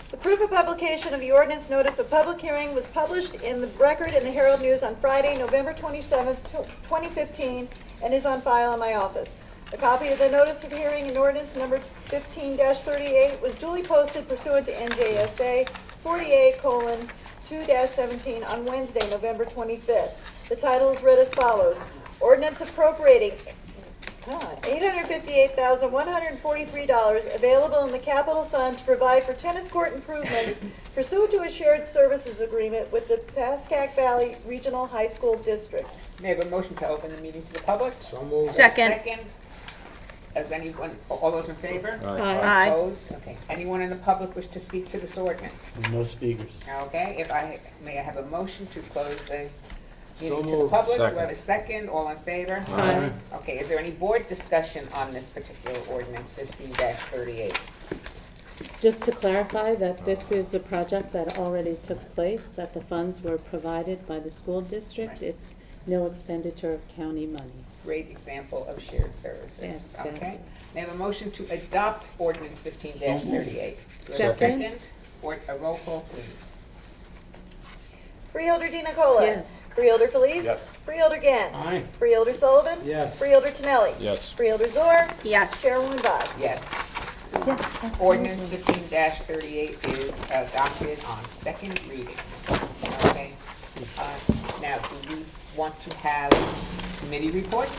The proof of publication of the ordinance notice of public hearing was published in the Record and the Herald News on Friday, November 27th, 2015, and is on file in my office. A copy of the notice of hearing and ordinance number 15-38 was duly posted pursuant to NJSA 48:2-17 on Wednesday, November 25th. The title is read as follows: Ordinance appropriating $858,143 available in the capital fund to provide for tennis court improvements pursuant to a shared services agreement with the Pascack Valley Regional High School District. May I have a motion to open the meeting to the public? So moved. Second. Second. Does anyone, all those in favor? Aye. Aye. Opposed? Okay. Anyone in the public wish to speak to this ordinance? No speakers. Okay, may I have a motion to close the So meeting to the moved. public? Do I Second. have a second? All in favor? Aye. Okay, is there any board discussion on this particular ordinance 15-38? Just to clarify that this is a project that already took place, that the funds were provided by the school district. It's no expenditure of county money. Great example of shared services. Exactly. Okay. May I have a motion to adopt ordinance 15-38? Do I have a Second. Or a roll call, please. Freeholder DiNicola? Yes. Freeholder Felice? Yes. Freeholder Gans? Aye. Freeholder Sullivan? Yes. Freeholder Tinelli? Yes. Freeholder Zor? Yes. Chairwoman Vaz? Yes. Yes, Ordinance 15-38 is adopted on second reading. Okay. Now, do we want to have committee reports?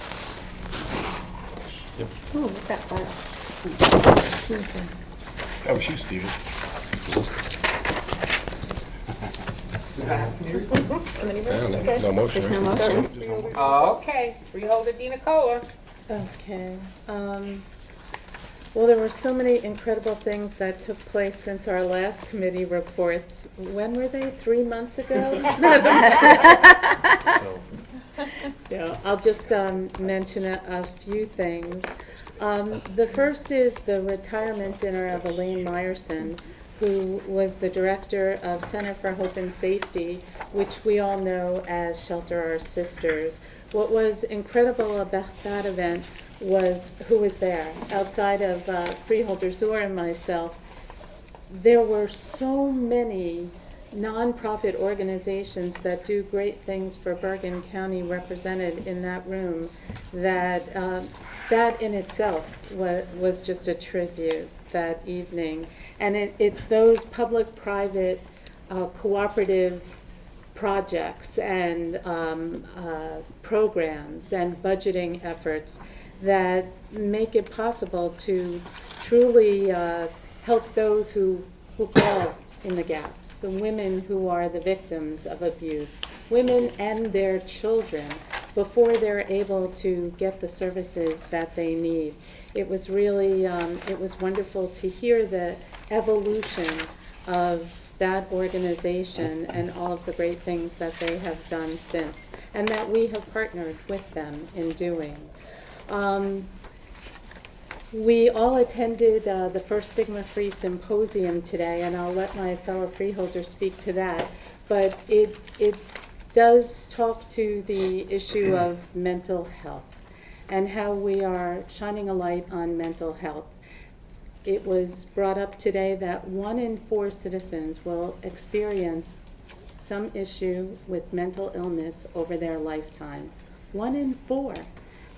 Ooh, what's that buzz? That was you, Stephen. Do we have committee reports? Okay. No motion. There's no motion. Okay. Freeholder DiNicola. Okay. Well, there were so many incredible things that took place since our last committee reports. When were they? 3 months ago? Yeah, I'll just mention a few things. The first is the retirement dinner of Elaine Meyerson, who was the director of Center for Hope and Safety, which we all know as Shelter Our Sisters. What was incredible about that event was who was there. Outside of Freeholder Zor and myself, there were so many nonprofit organizations that do great things for Bergen County represented in that room that that in itself was just a tribute that evening. And it's those public-private cooperative projects and programs and budgeting efforts that make it possible to truly help those who fall in the gaps, the women who are the victims of abuse, women and their children, before they're able to get the services that they need. It was really, it was wonderful to hear the evolution of that organization and all of the great things that they have done since, and that we have partnered with them in doing. We all attended the first Stigma-Free Symposium today, and I'll let my fellow freeholders speak to that, but it does talk to the issue of mental health and how we are shining a light on mental health. It was brought up today that 1 in 4 citizens will experience some issue with mental illness over their lifetime. 1 in 4.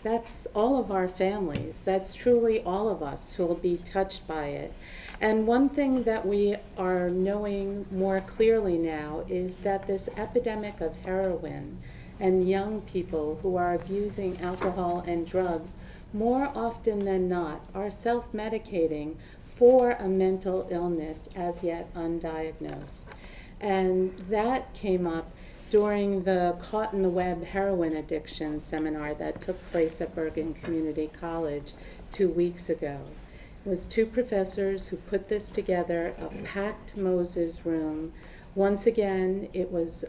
That's all of our families. That's truly all of us who will be touched by it. And one thing that we are knowing more clearly now is that this epidemic of heroin and young people who are abusing alcohol and drugs more often than not are self-medicating for a mental illness as yet undiagnosed. And that came up during the Caught in the Web heroin addiction seminar that took place at Bergen Community College 2 weeks ago. It was 2 professors who put this together, a packed Moses room. Once again, it was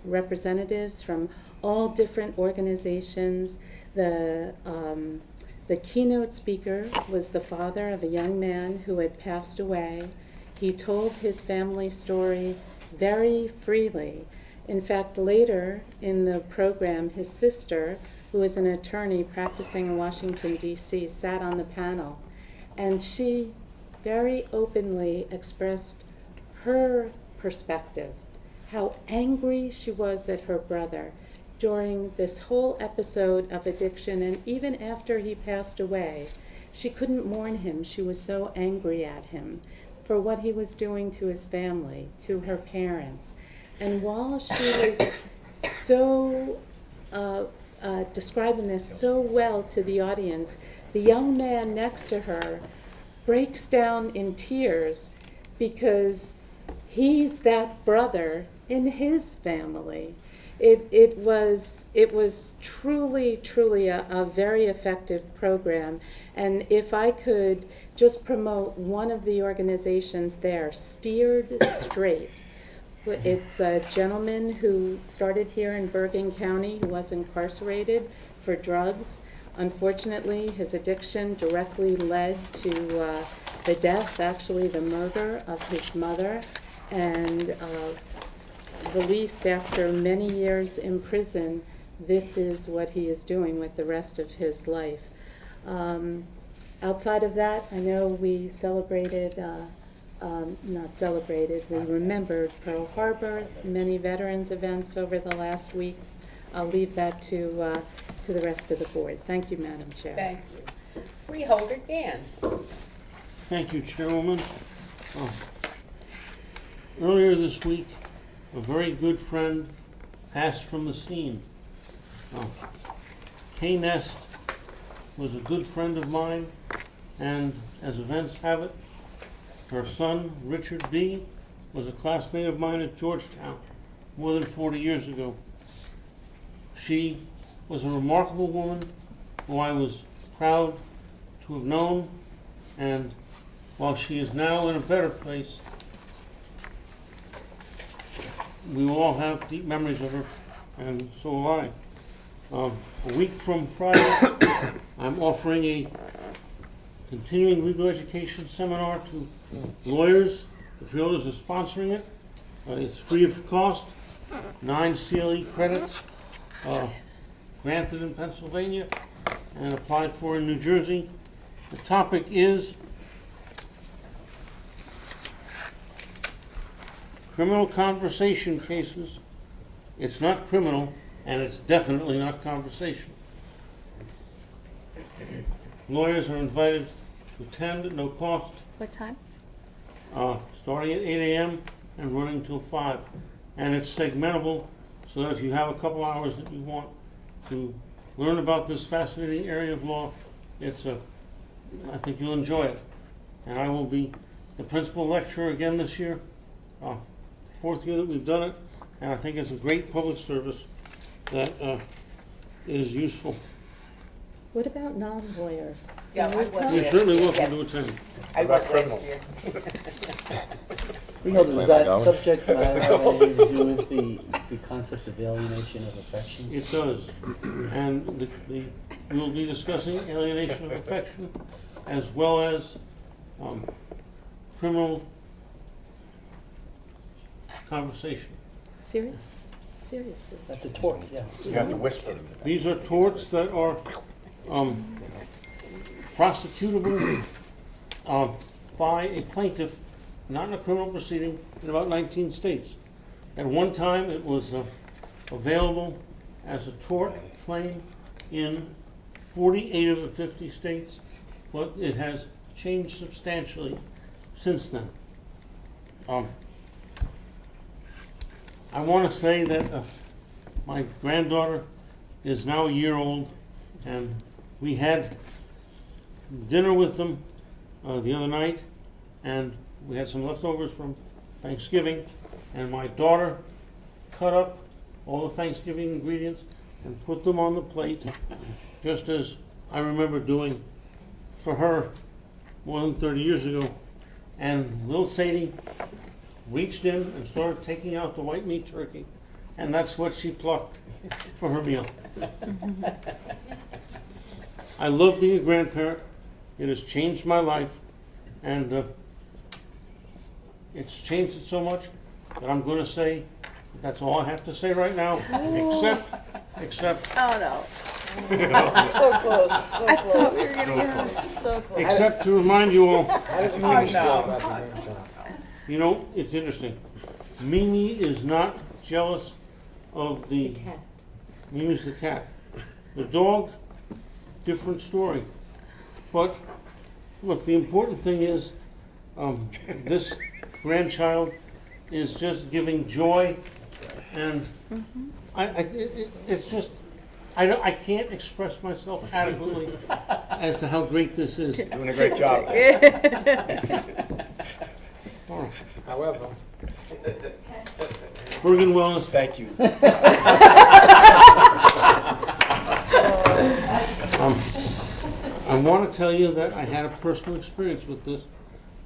representatives from all different organizations. The keynote speaker was the father of a young man who had passed away. He told his family story very freely. In fact, later in the program, his sister, who is an attorney practicing in Washington, D.C., sat on the panel, and she very openly expressed her perspective, how angry she was at her brother during this whole episode of addiction, and even after he passed away. She couldn't mourn him. She was so angry at him for what he was doing to his family, to her parents. And while she was so describing this so well to the audience, the young man next to her breaks down in tears because he's that brother in his family. It was truly a very effective program. And if I could just promote one of the organizations there, Steered Straight. It's a gentleman who started here in Bergen County who was incarcerated for drugs. Unfortunately, his addiction directly led to the death, actually the murder of his mother, and released after many years in prison. This is what he is doing with the rest of his life. Outside of that, I know we celebrated we remembered Pearl Harbor, many veterans events over the last week. I'll leave that to the rest of the board. Thank you, Madam Chair. Thank you. Freeholder Gans. Thank you, Chairwoman. Earlier this week, a very good friend passed from the scene. Kay Nest was a good friend of mine, and as events have it, her son, Richard B., was a classmate of mine at Georgetown more than 40 years ago. She was a remarkable woman who I was proud to have known, and while she is now in a better place, we will all have deep memories of her, and so will I. A week from Friday, I'm offering a continuing legal education seminar to lawyers. The Freeholders are sponsoring it. It's free of cost, 9 CLE credits, granted in Pennsylvania and applied for in New Jersey. The topic is criminal conversation cases. It's not criminal, and it's definitely not conversational. Lawyers are invited to attend at no cost. What time? Starting at 8 a.m. and running till 5. And it's segmentable, so that if you have a couple hours that you want to learn about this fascinating area of law, I think you'll enjoy it. And I will be the principal lecturer again this year, 4th year that we've done it, and I think it's a great public service that is useful. What about non-lawyers? Yeah, You're certainly welcome to attend. I About work criminals. last year. Freeholders, does that subject matter have anything to do with the concept of alienation of affections? It does. And we'll be discussing alienation of affection as well as criminal conversation. Serious? Seriously? That's a tort, yeah. You have to whisper. These are torts that are prosecutable by a plaintiff, not in a criminal proceeding, in about 19 states. At one time, it was available as a tort claim in 48 of the 50 states, but it has changed substantially since then. I want to say that my granddaughter is now a year old, and we had dinner with them the other night, and we had some leftovers from Thanksgiving, and my daughter cut up all the Thanksgiving ingredients and put them on the plate, just as I remember doing for her more than 30 years ago. And little Sadie reached in and started taking out the white meat turkey, and that's what she plucked for her meal. I love being a grandparent. It has changed my life, and it's changed it so much that I'm going to say that's all I have to say right now, except. Oh, no. So close, so I close. thought we were gonna get So close. Except to remind you all. How does Mimi feel about the grandchild? You know, it's interesting. Mimi is not jealous of the cat. Mimi's the cat. The dog, different story. But look, the important thing is this grandchild is just giving joy, and it's just I can't express myself adequately as to how great this is. Doing a great job. All right. However, Bergen Wellness. Thank you. I want to tell you that I had a personal experience with this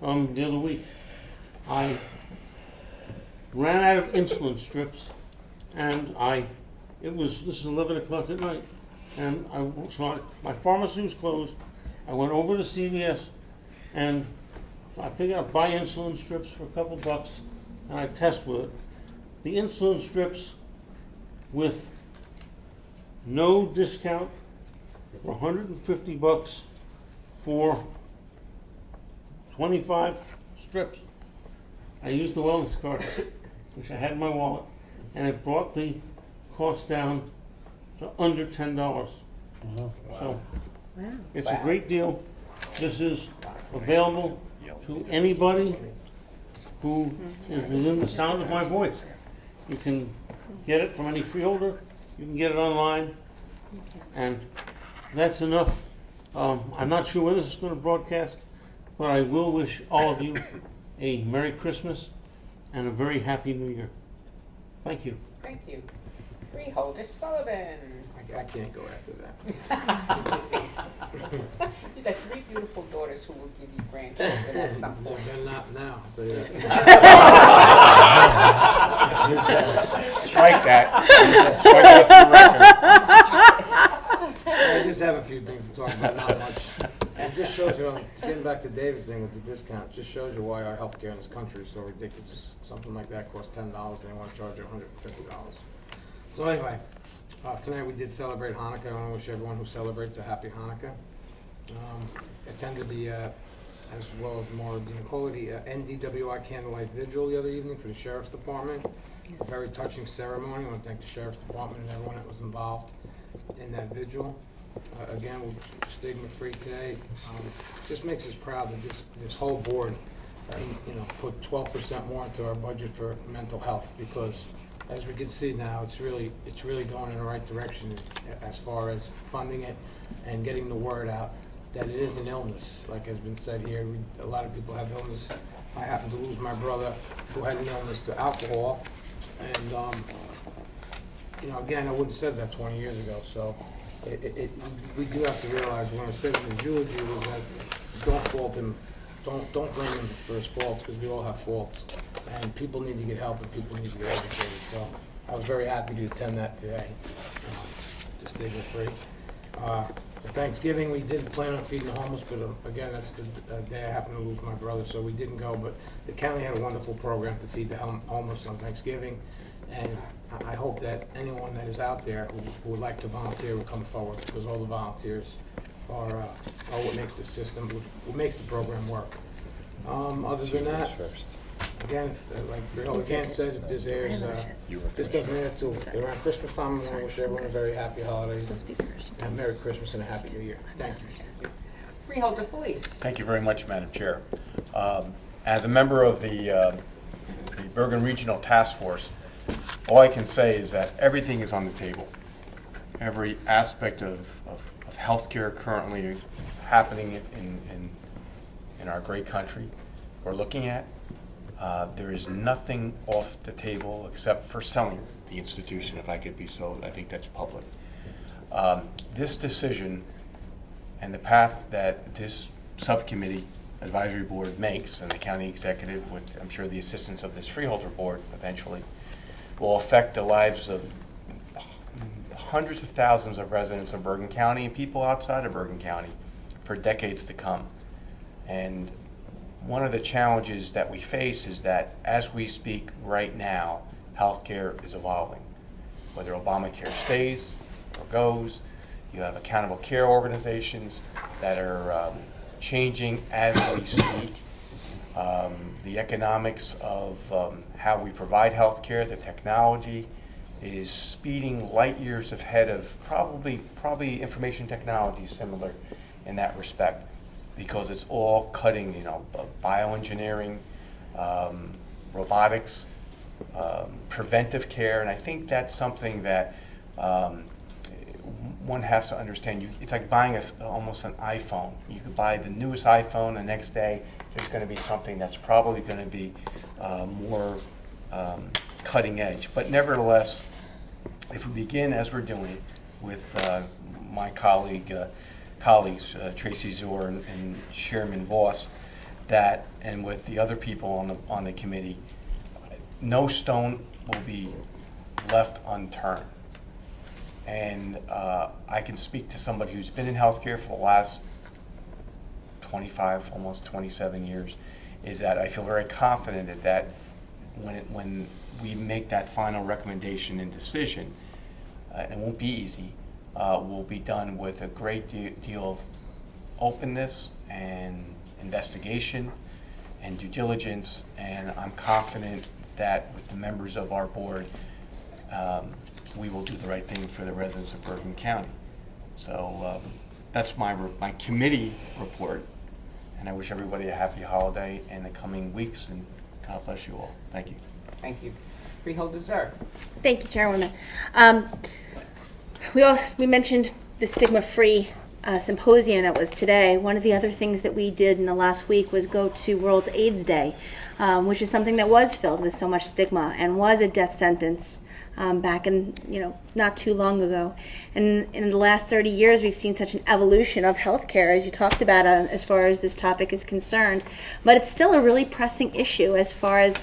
the other week. I ran out of insulin strips, and this is 11 o'clock at night, and my pharmacy was closed. I went over to CVS, and I figured I'd buy insulin strips for a couple bucks, and I'd test with it. The insulin strips with no discount were 150 bucks for 25 strips. I used the wellness card, which I had in my wallet, and it brought the cost down to under $10. So it's a great deal. This is available to anybody who is within the sound of my voice. You can get it from any freeholder. You can get it online, and that's enough. I'm not sure where this is going to broadcast, but I will wish all of you a Merry Christmas and a very Happy New Year. Thank you. Thank you. Freeholder Sullivan. I can't go after that. You got 3 beautiful daughters who will give you grandchildren at some point. They're not now, I'll tell you that. Strike that. I just have a few things to talk about, not much. It just shows you, getting back to David's thing with the discount, just shows you why our healthcare in this country is so ridiculous. Something like that costs $10 and they want to charge you $150. So anyway, tonight we did celebrate Hanukkah. I want to wish everyone who celebrates a happy Hanukkah. Attended the, as well as more Dean Coley, the NDWI Candlelight Vigil the other evening for the Sheriff's Department. A very touching ceremony. I want to thank the Sheriff's Department and everyone that was involved in that vigil. Again, we're stigma-free today. Just makes us proud that this whole board, put 12% more into our budget for mental health, because as we can see now, it's really going in the right direction as far as funding it and getting the word out that it is an illness. Like has been said here, a lot of people have illness. I happened to lose my brother who had an illness to alcohol, and again, I wouldn't have said that 20 years ago. So we do have to realize when I said in his eulogy was that don't fault him don't blame him for his faults, because we all have faults. And people need to get help and people need to get educated. So I was very happy to attend that today, to stigma-free. For Thanksgiving, we did plan on feeding the homeless, but again, that's the day I happened to lose my brother, so we didn't go. But the county had a wonderful program to feed the homeless on Thanksgiving, and I hope that anyone that is out there who would like to volunteer will come forward, because all the volunteers are what makes the system, what makes the program work. Other than that, again, like Freeholder again said, if this airs, this doesn't air till around Christmas time, I want to wish everyone a very happy holidays, and Merry Christmas and a Happy New Year. Thank you. Freeholder Felice. Thank you very much, Madam Chair. As a member of the Bergen Regional Task Force, all I can say is that everything is on the table. Every aspect of healthcare currently happening in our great country we're looking at. There is nothing off the table except for selling the institution, if I could be so. I think that's public. This decision and the path that this subcommittee advisory board makes, and the county executive, with I'm sure the assistance of this freeholder board eventually, will affect the lives of hundreds of thousands of residents of Bergen County and people outside of Bergen County for decades to come. And one of the challenges that we face is that as we speak right now, healthcare is evolving. Whether Obamacare stays or goes, you have accountable care organizations that are changing as we speak. The economics of how we provide healthcare, the technology is speeding light years ahead of probably information technology similar in that respect, because it's all cutting, bioengineering, robotics, preventive care, and I think that's something that one has to understand. It's like buying almost an iPhone. You could buy the newest iPhone, the next day there's going to be something that's probably going to be more cutting edge. But nevertheless, if we begin as we're doing with my colleagues, Tracy Zor and Chairman Voss, and with the other people on the committee, no stone will be left unturned. And I can speak to somebody who's been in healthcare for the last 25, almost 27 years, is that I feel very confident that when we make that final recommendation and decision, it won't be easy, will be done with a great deal of openness and investigation and due diligence, and I'm confident that with the members of our board, we will do the right thing for the residents of Bergen County. So that's my committee report, and I wish everybody a happy holiday in the coming weeks, and God bless you all. Thank you. Thank you. Freeholder Zerk. Thank you, Chairwoman. We mentioned the stigma-free symposium that was today. One of the other things that we did in the last week was go to World AIDS Day, which is something that was filled with so much stigma and was a death sentence back in, not too long ago. And in the last 30 years, we've seen such an evolution of healthcare, as you talked about, as far as this topic is concerned. But it's still a really pressing issue as far as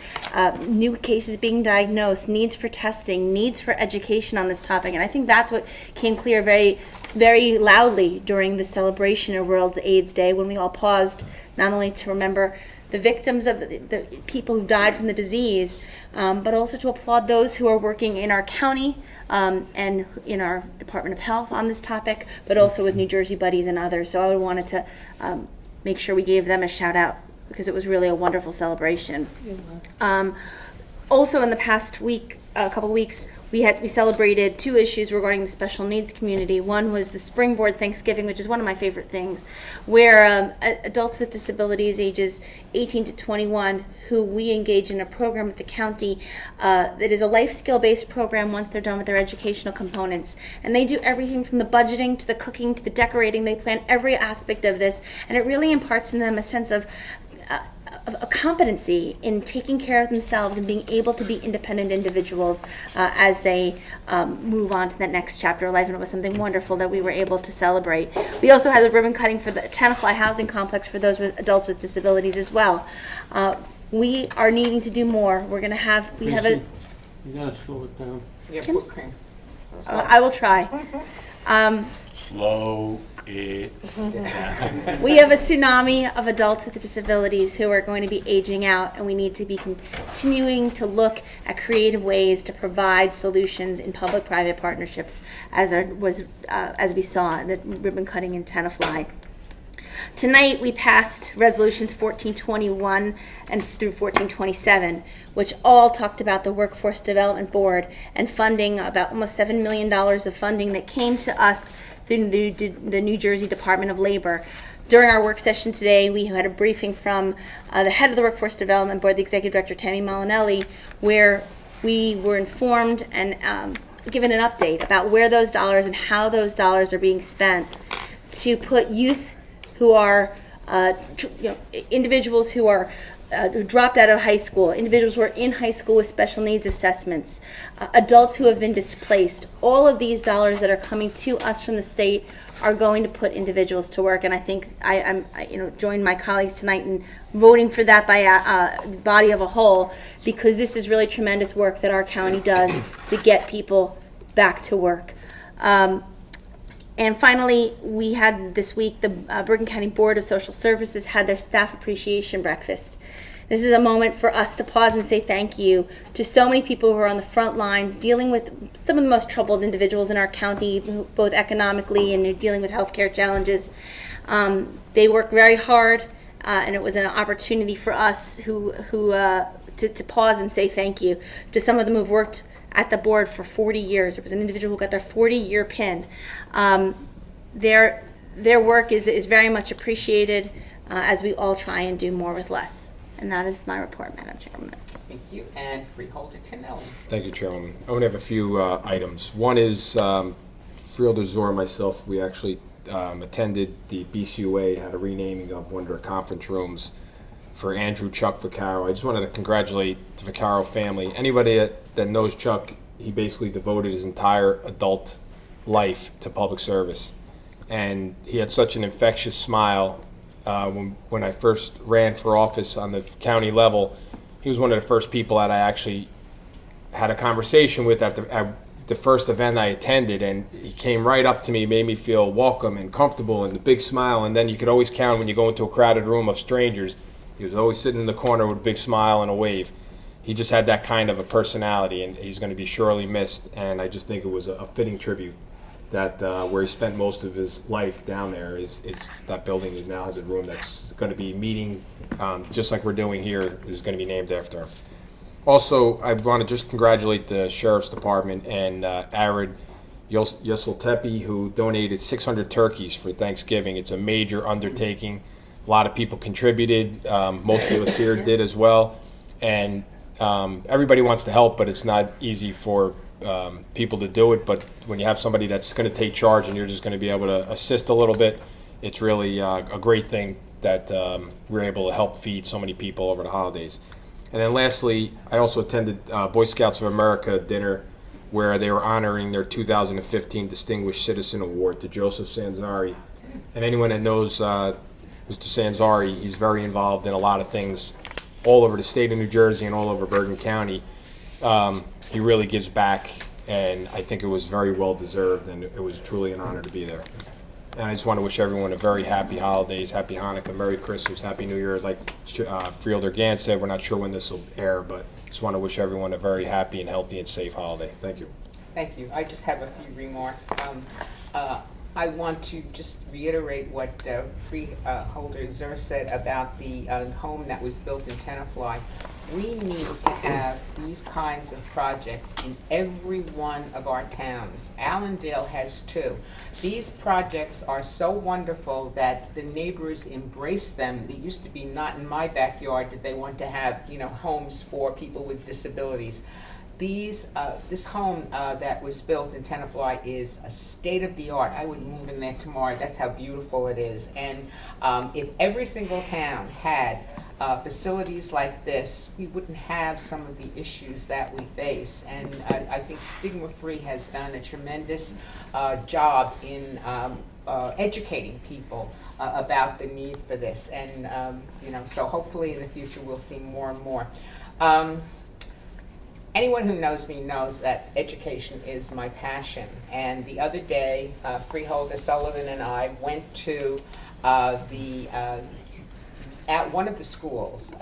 new cases being diagnosed, needs for testing, needs for education on this topic. And I think that's what came clear very, very loudly during the celebration of World AIDS Day, when we all paused not only to remember the victims of the people who died from the disease, but also to applaud those who are working in our county and in our Department of Health on this topic, but also with New Jersey Buddies and others. So I wanted to make sure we gave them a shout out, because it was really a wonderful celebration. Also in the past week, a couple weeks, we celebrated two issues regarding the special needs community. One was the Springboard Thanksgiving, which is one of my favorite things, where adults with disabilities ages 18 to 21, who we engage in a program at the county that is a life skill based program once they're done with their educational components. And they do everything from the budgeting to the cooking to the decorating. They plan every aspect of this, and it really imparts in them a sense of a competency in taking care of themselves and being able to be independent individuals as they move on to that next chapter of life. And it was something wonderful that we were able to celebrate. We also had a ribbon cutting for the Tenafly Housing Complex for those with adults with disabilities as well. We are needing to do more. We're going to have, we have a... You gotta slow it down. Yeah, okay. I will try. Slow it down. We have a tsunami of adults with disabilities who are going to be aging out, and we need to be continuing to look at creative ways to provide solutions in public-private partnerships, as we saw in the ribbon cutting in Tenafly. Tonight, we passed resolutions 1421 and through 1427, which all talked about the Workforce Development Board and funding, about almost $7 million of funding that came to us through the New Jersey Department of Labor. During our work session today, we had a briefing from the head of the Workforce Development Board, the Executive Director, Tammy Molinelli, where we were informed and given an update about where those dollars and how those dollars are being spent to put youth who are individuals who are who dropped out of high school, individuals who are in high school with special needs assessments, adults who have been displaced. All of these dollars that are coming to us from the state are going to put individuals to work, and I think I joined my colleagues tonight in voting for that by body of a whole, because this is really tremendous work that our county does to get people back to work. And finally, we had this week, the Bergen County Board of Social Services had their staff appreciation breakfast. This is a moment for us to pause and say thank you to so many people who are on the front lines dealing with some of the most troubled individuals in our county, both economically and dealing with healthcare challenges. They work very hard, and it was an opportunity for us to pause and say thank you to some of them who've worked at the board for 40 years. There was an individual who got their 40-year pin. Their work is very much appreciated as we all try and do more with less. And that is my report, Madam Chairwoman. Thank you. And Freeholder Tinelli. Thank you, Chairwoman. I only have a few items. One is Freeholders Zora and myself, we actually attended the BCUA, had a renaming of one of their conference rooms for Andrew Chuck Vaccaro. I just wanted to congratulate the Vaccaro family. Anybody that knows Chuck, he basically devoted his entire adult life to public service. And he had such an infectious smile. When I first ran for office on the county level, he was one of the first people that I actually had a conversation with at the first event I attended, and he came right up to me, made me feel welcome and comfortable, and the big smile. And then you could always count when you go into a crowded room of strangers, he was always sitting in the corner with a big smile and a wave. He just had that kind of a personality, and he's going to be sorely missed. And I just think it was a fitting tribute that where he spent most of his life down there is that building now has a room that's going to be meeting, just like we're doing here, is going to be named after him. Also, I want to just congratulate the Sheriff's Department and Arid Yeseltepe, who donated 600 turkeys for Thanksgiving. It's a major undertaking. A lot of people contributed. Most of us here did as well. And everybody wants to help, but it's not easy for people to do it. But when you have somebody that's going to take charge and you're just going to be able to assist a little bit, it's really a great thing that we're able to help feed so many people over the holidays. And then lastly, I also attended Boy Scouts of America dinner, where they were honoring their 2015 Distinguished Citizen Award to Joseph Sanzari. And anyone that knows Mr. Sanzari, he's very involved in a lot of things all over the state of New Jersey and all over Bergen County. He really gives back, and I think it was very well deserved, and it was truly an honor to be there. And I just want to wish everyone a very happy holidays, happy Hanukkah, Merry Christmas, Happy New Year. Like Freeholder Gant said, we're not sure when this will air, but just want to wish everyone a very happy and healthy and safe holiday. Thank you. Thank you. I just have a few remarks. I want to just reiterate what Freeholder Zur said about the home that was built in Tenafly. We need to have these kinds of projects in every one of our towns. Allendale has 2. These projects are so wonderful that the neighbors embrace them. They used to be not in my backyard that they want to have, homes for people with disabilities. This home that was built in Tenafly is a state-of-the-art. I would move in there tomorrow. That's how beautiful it is. And if every single town had facilities like this, we wouldn't have some of the issues that we face. And I think Stigma Free has done a tremendous job in educating people about the need for this. And so hopefully in the future we'll see more and more. Anyone who knows me knows that education is my passion. And the other day, Freeholder Sullivan and I went to at one of the schools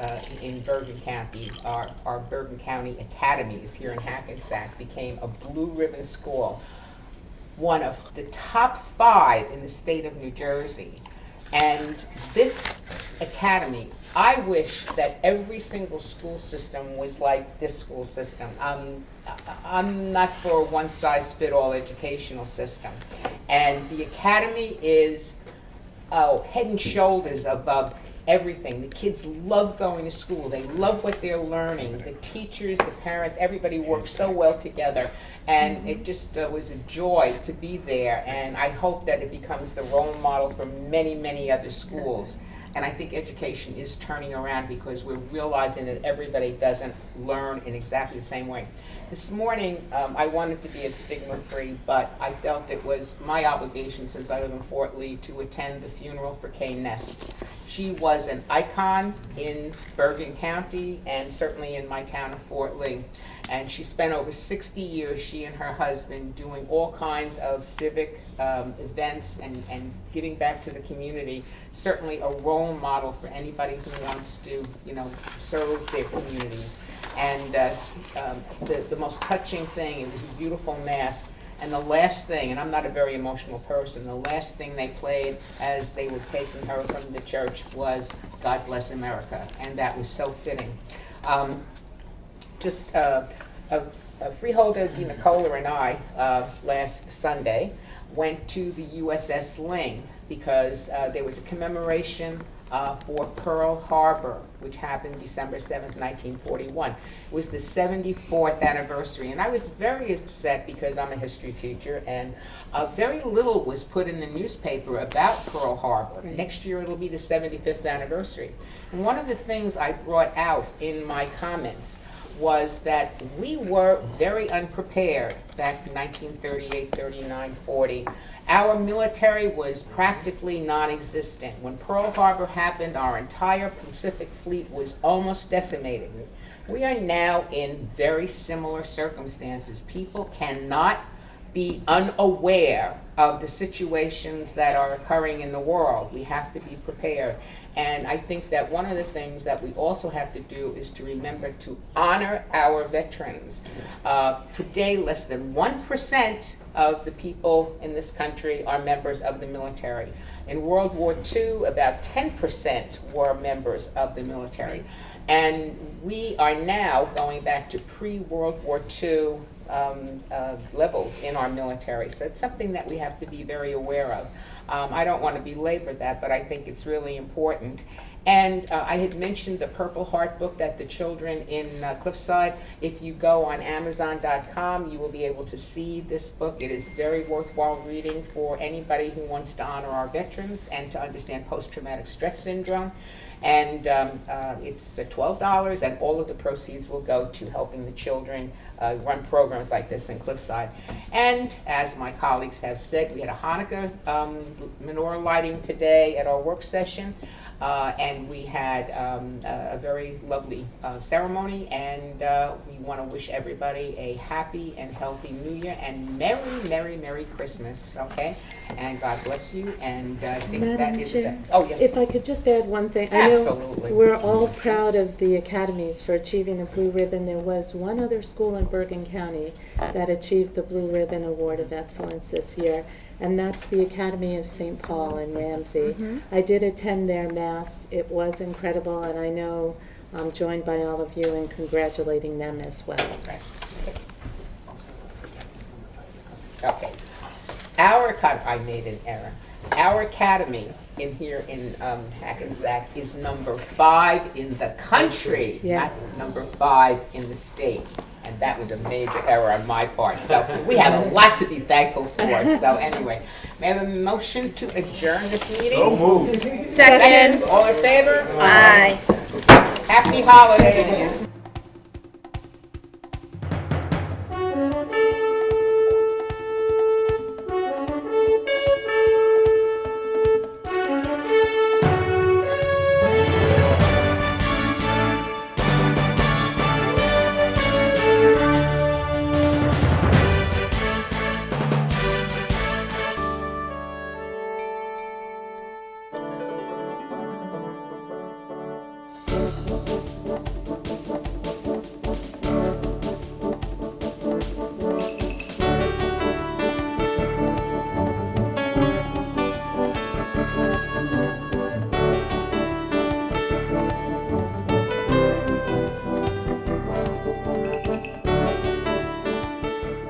in Bergen County. Our Bergen County academies here in Hackensack became a blue ribbon school, one of the top 5 in the state of New Jersey. And this academy, I wish that every single school system was like this school system. I'm not for a one-size-fit-all educational system. And the academy is head and shoulders above everything. The kids love going to school. They love what they're learning. The teachers, the parents, everybody works so well together. And it just was a joy to be there. And I hope that it becomes the role model for many, many other schools. And I think education is turning around because we're realizing that everybody doesn't learn in exactly the same way. This morning, I wanted to be at Stigma Free, but I felt it was my obligation, since I live in Fort Lee, to attend the funeral for Kay Nest. She was an icon in Bergen County and certainly in my town of Fort Lee. And she spent over 60 years, she and her husband, doing all kinds of civic events and giving back to the community. Certainly a role model for anybody who wants to, serve their communities. And the most touching thing, it was a beautiful mass. And the last thing, and I'm not a very emotional person, the last thing they played as they were taking her from the church was God Bless America. And that was so fitting. Freeholder DeNicola and I, last Sunday, went to the USS Ling because there was a commemoration for Pearl Harbor, which happened December 7th, 1941. It was the 74th anniversary, and I was very upset because I'm a history teacher, and very little was put in the newspaper about Pearl Harbor. Next year it'll be the 75th anniversary. And one of the things I brought out in my comments was that we were very unprepared back in 1938, 39, 40. Our military was practically non-existent. When Pearl Harbor happened, our entire Pacific fleet was almost decimated. We are now in very similar circumstances. People cannot be unaware of the situations that are occurring in the world. We have to be prepared. And I think that one of the things that we also have to do is to remember to honor our veterans. Today, less than 1% of the people in this country are members of the military. In World War II, about 10% were members of the military. And we are now going back to pre-World War II levels in our military. So it's something that we have to be very aware of. I don't want to belabor that, but I think it's really important. And I had mentioned the Purple Heart book that the children in Cliffside, if you go on Amazon.com, you will be able to see this book. It is very worthwhile reading for anybody who wants to honor our veterans and to understand post-traumatic stress syndrome. And it's $12, and all of the proceeds will go to helping the children run programs like this in Cliffside. And as my colleagues have said, we had a Hanukkah menorah lighting today at our work session. And we had a very lovely ceremony, and we want to wish everybody a happy and healthy New Year and Merry, Merry, Merry Christmas, okay? And God bless you, and I think that is that. Oh, yes. If I could just add one thing. Absolutely. I know we're all proud of the academies for achieving the Blue Ribbon. There was one other school in Bergen County that achieved the Blue Ribbon Award of Excellence this year, and that's the Academy of St. Paul in Ramsey. I did attend their Mass. It was incredible, and I know I'm joined by all of you in congratulating them as well. Okay. I made an error. Our academy in here in Hackensack is number 5 in the country, not number 5 in the state. And that was a major error on my part. So we have a lot to be thankful for. So anyway, may I have a motion to adjourn this meeting? So moved. Second. All in favor? Aye. Happy holidays.